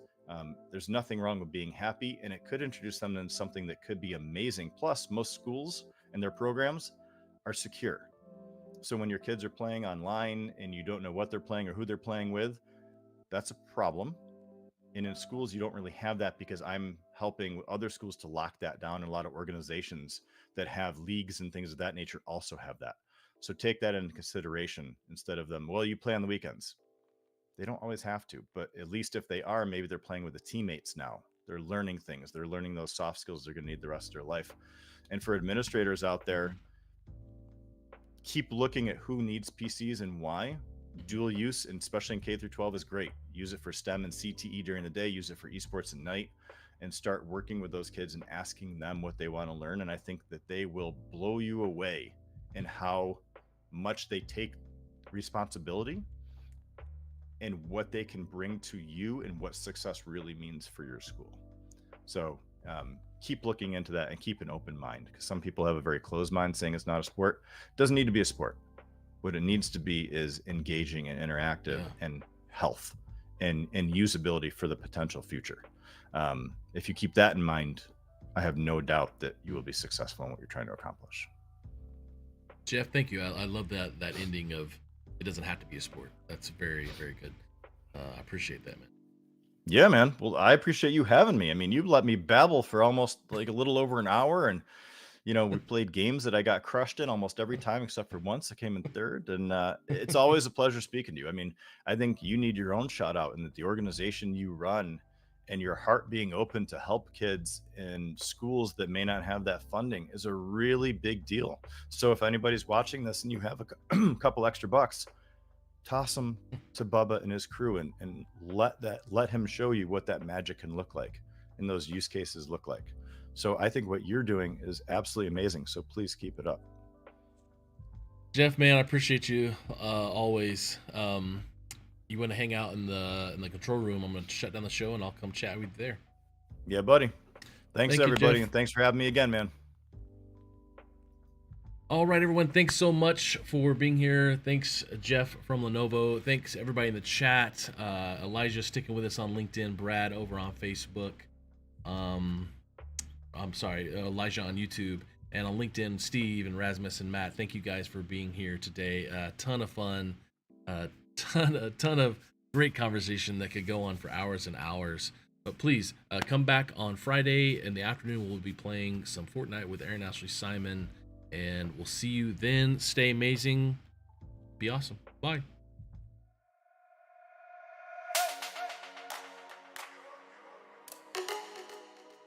[SPEAKER 2] There's nothing wrong with being happy, and it could introduce them to something that could be amazing. Plus, most schools and their programs are secure. So when your kids are playing online and you don't know what they're playing or who they're playing with, that's a problem. And in schools, you don't really have that, because I'm helping other schools to lock that down. And a lot of organizations that have leagues and things of that nature also have that. So take that into consideration instead of them, well, you play on the weekends. They don't always have to, but at least if they are, maybe they're playing with the teammates now. They're learning things. They're learning those soft skills they're going to need the rest of their life. And for administrators out there, keep looking at who needs PCs and why. Dual use, and especially in K through 12, is great. Use it for STEM and CTE during the day, use it for esports at night, and start working with those kids and asking them what they want to learn. And I think that they will blow you away in how much they take responsibility and what they can bring to you and what success really means for your school. So keep looking into that and keep an open mind, because some people have a very closed mind saying it's not a sport. It doesn't need to be a sport. What it needs to be is engaging and interactive and health and usability for the potential future. If you keep that in mind, I have no doubt that you will be successful in what you're trying to accomplish.
[SPEAKER 1] Jeff, thank you. I love that ending of it doesn't have to be a sport. That's very, very good. I appreciate that, man.
[SPEAKER 2] Yeah, man. Well, I appreciate you having me. I mean, you let me babble for almost like a little over an hour, and you know, we played games that I got crushed in almost every time except for once. I came in third, and it's always a pleasure speaking to you. I mean, I think you need your own shout out, and that the organization you run and your heart being open to help kids in schools that may not have that funding is a really big deal. So if anybody's watching this and you have a couple extra bucks, toss them to Bubba and his crew, and let him show you what that magic can look like and those use cases look like. So I think what you're doing is absolutely amazing. So please keep it up.
[SPEAKER 1] Jeff, man, I appreciate you always. You want to hang out in the control room? I'm going to shut down the show and I'll come chat with you there.
[SPEAKER 2] Yeah, buddy. Thanks everybody,
[SPEAKER 1] you,
[SPEAKER 2] and thanks for having me again, man.
[SPEAKER 1] All right, everyone. Thanks so much for being here. Thanks, Jeff from Lenovo. Thanks, everybody in the chat. Elijah sticking with us on LinkedIn. Brad over on Facebook. I'm sorry, Elijah on YouTube. And on LinkedIn, Steve and Rasmus and Matt. Thank you guys for being here today. A ton of fun. A ton of great conversation that could go on for hours and hours. But please come back on Friday in the afternoon. We'll be playing some Fortnite with Aaron Ashley Simon. And we'll see you then. Stay amazing. Be awesome. Bye.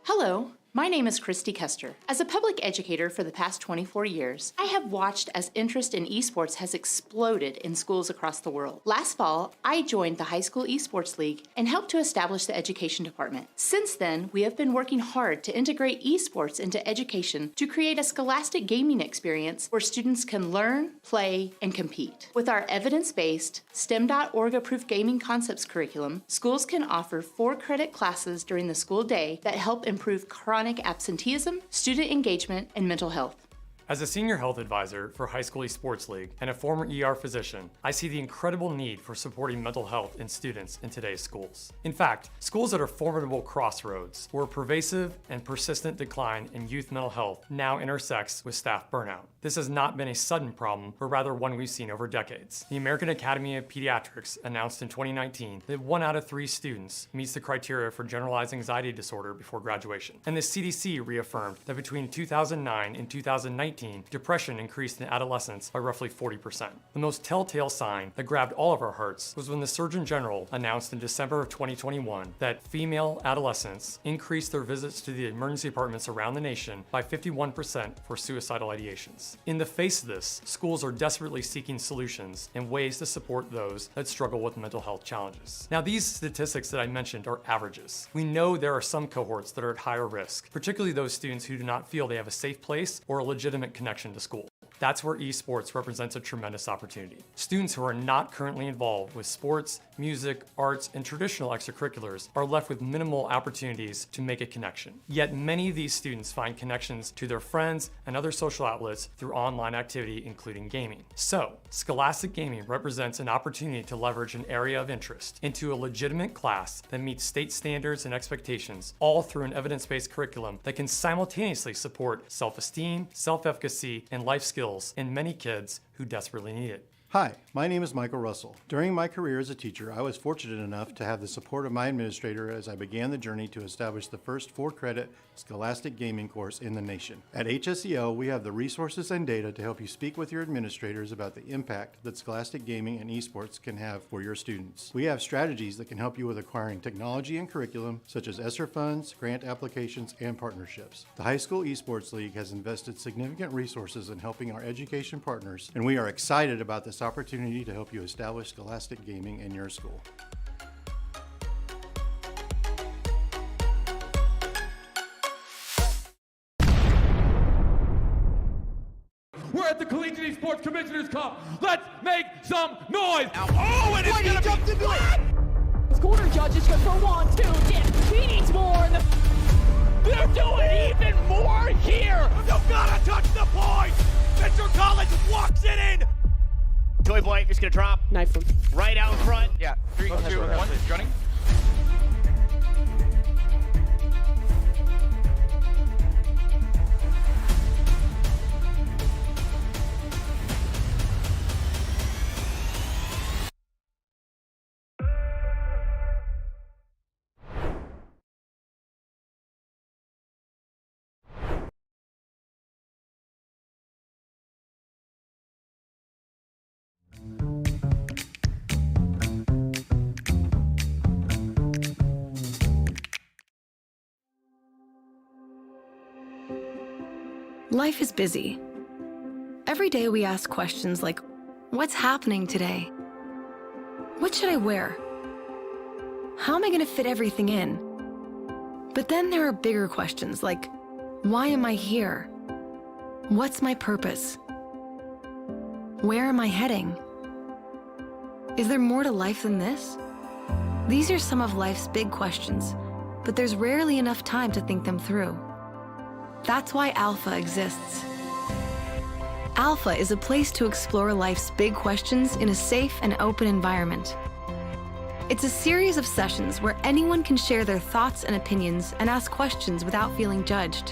[SPEAKER 5] Hello, my name is Christy Kester. As a public educator for the past 24 years, I have watched as interest in esports has exploded in schools across the world. Last fall, I joined the High School Esports League and helped to establish the education department. Since then, we have been working hard to integrate esports into education to create a scholastic gaming experience where students can learn, play, and compete. With our evidence-based, STEM.org-approved gaming concepts curriculum, schools can offer 4-credit classes during the school day that help improve chronic absenteeism, student engagement, and mental health.
[SPEAKER 6] As a senior health advisor for High School Esports League and a former ER physician, I see the incredible need for supporting mental health in students in today's schools. In fact, schools that are formidable crossroads where pervasive and persistent decline in youth mental health now intersects with staff burnout. This has not been a sudden problem, but rather one we've seen over decades. The American Academy of Pediatrics announced in 2019 that 1 out of 3 students meets the criteria for generalized anxiety disorder before graduation. And the CDC reaffirmed that between 2009 and 2019, 2018, depression increased in adolescents by roughly 40%. The most telltale sign that grabbed all of our hearts was when the Surgeon General announced in December of 2021 that female adolescents increased their visits to the emergency departments around the nation by 51% for suicidal ideations. In the face of this, schools are desperately seeking solutions and ways to support those that struggle with mental health challenges. Now, these statistics that I mentioned are averages. We know there are some cohorts that are at higher risk, particularly those students who do not feel they have a safe place or a legitimate connection to school. That's where esports represents a tremendous opportunity. Students who are not currently involved with sports, music, arts, and traditional extracurriculars are left with minimal opportunities to make a connection. Yet many of these students find connections to their friends and other social outlets through online activity, including gaming. So, Scholastic Gaming represents an opportunity to leverage an area of interest into a legitimate class that meets state standards and expectations, all through an evidence-based curriculum that can simultaneously support self-esteem, self-efficacy, and life skills in many kids who desperately need it.
[SPEAKER 3] Hi, my name is Michael Russell. During my career as a teacher, I was fortunate enough to have the support of my administrator as I began the journey to establish the first 4-credit Scholastic Gaming course in the nation. At HSEO, we have the resources and data to help you speak with your administrators about the impact that Scholastic Gaming and esports can have for your students. We have strategies that can help you with acquiring technology and curriculum, such as ESSER funds, grant applications, and partnerships. The High School Esports League has invested significant resources in helping our education partners, and we are excited about this opportunity to help you establish Scholastic Gaming in your school.
[SPEAKER 7] We're at the Collegiate Esports Commissioners Cup. Let's make some noise.
[SPEAKER 8] Oh, and it's gonna jump into it. Corner judge is good for 1, 2. Yeah, he needs more. They're doing even more here. You gotta touch the point. Mr. Collins walks it in.
[SPEAKER 9] Toy Boy is gonna drop.
[SPEAKER 8] Knife him.
[SPEAKER 9] Right out in front.
[SPEAKER 8] Yeah.
[SPEAKER 9] 3, 2, 1. Running.
[SPEAKER 10] Life is busy. Every day we ask questions like, what's happening today? What should I wear? How am I going to fit everything in? But then there are bigger questions like, why am I here? What's my purpose? Where am I heading? Is there more to life than this? These are some of life's big questions, but there's rarely enough time to think them through. That's why Alpha exists. Alpha is a place to explore life's big questions in a safe and open environment. It's a series of sessions where anyone can share their thoughts and opinions and ask questions without feeling judged.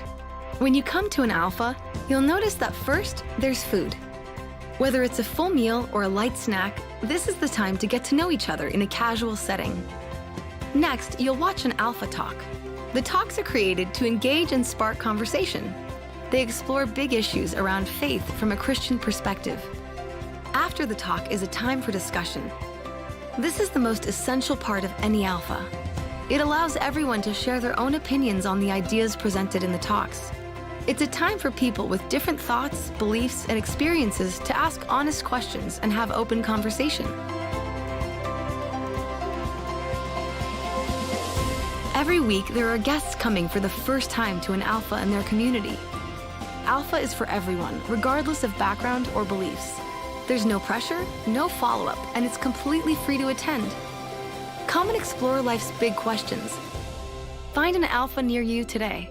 [SPEAKER 10] When you come to an Alpha, you'll notice that first, there's food. Whether it's a full meal or a light snack, this is the time to get to know each other in a casual setting. Next, you'll watch an Alpha Talk. The talks are created to engage and spark conversation. They explore big issues around faith from a Christian perspective. After the talk is a time for discussion. This is the most essential part of any Alpha. It allows everyone to share their own opinions on the ideas presented in the talks. It's a time for people with different thoughts, beliefs, and experiences to ask honest questions and have open conversation. Every week, there are guests coming for the first time to an Alpha in their community. Alpha is for everyone, regardless of background or beliefs. There's no pressure, no follow-up, and it's completely free to attend. Come and explore life's big questions. Find an Alpha near you today.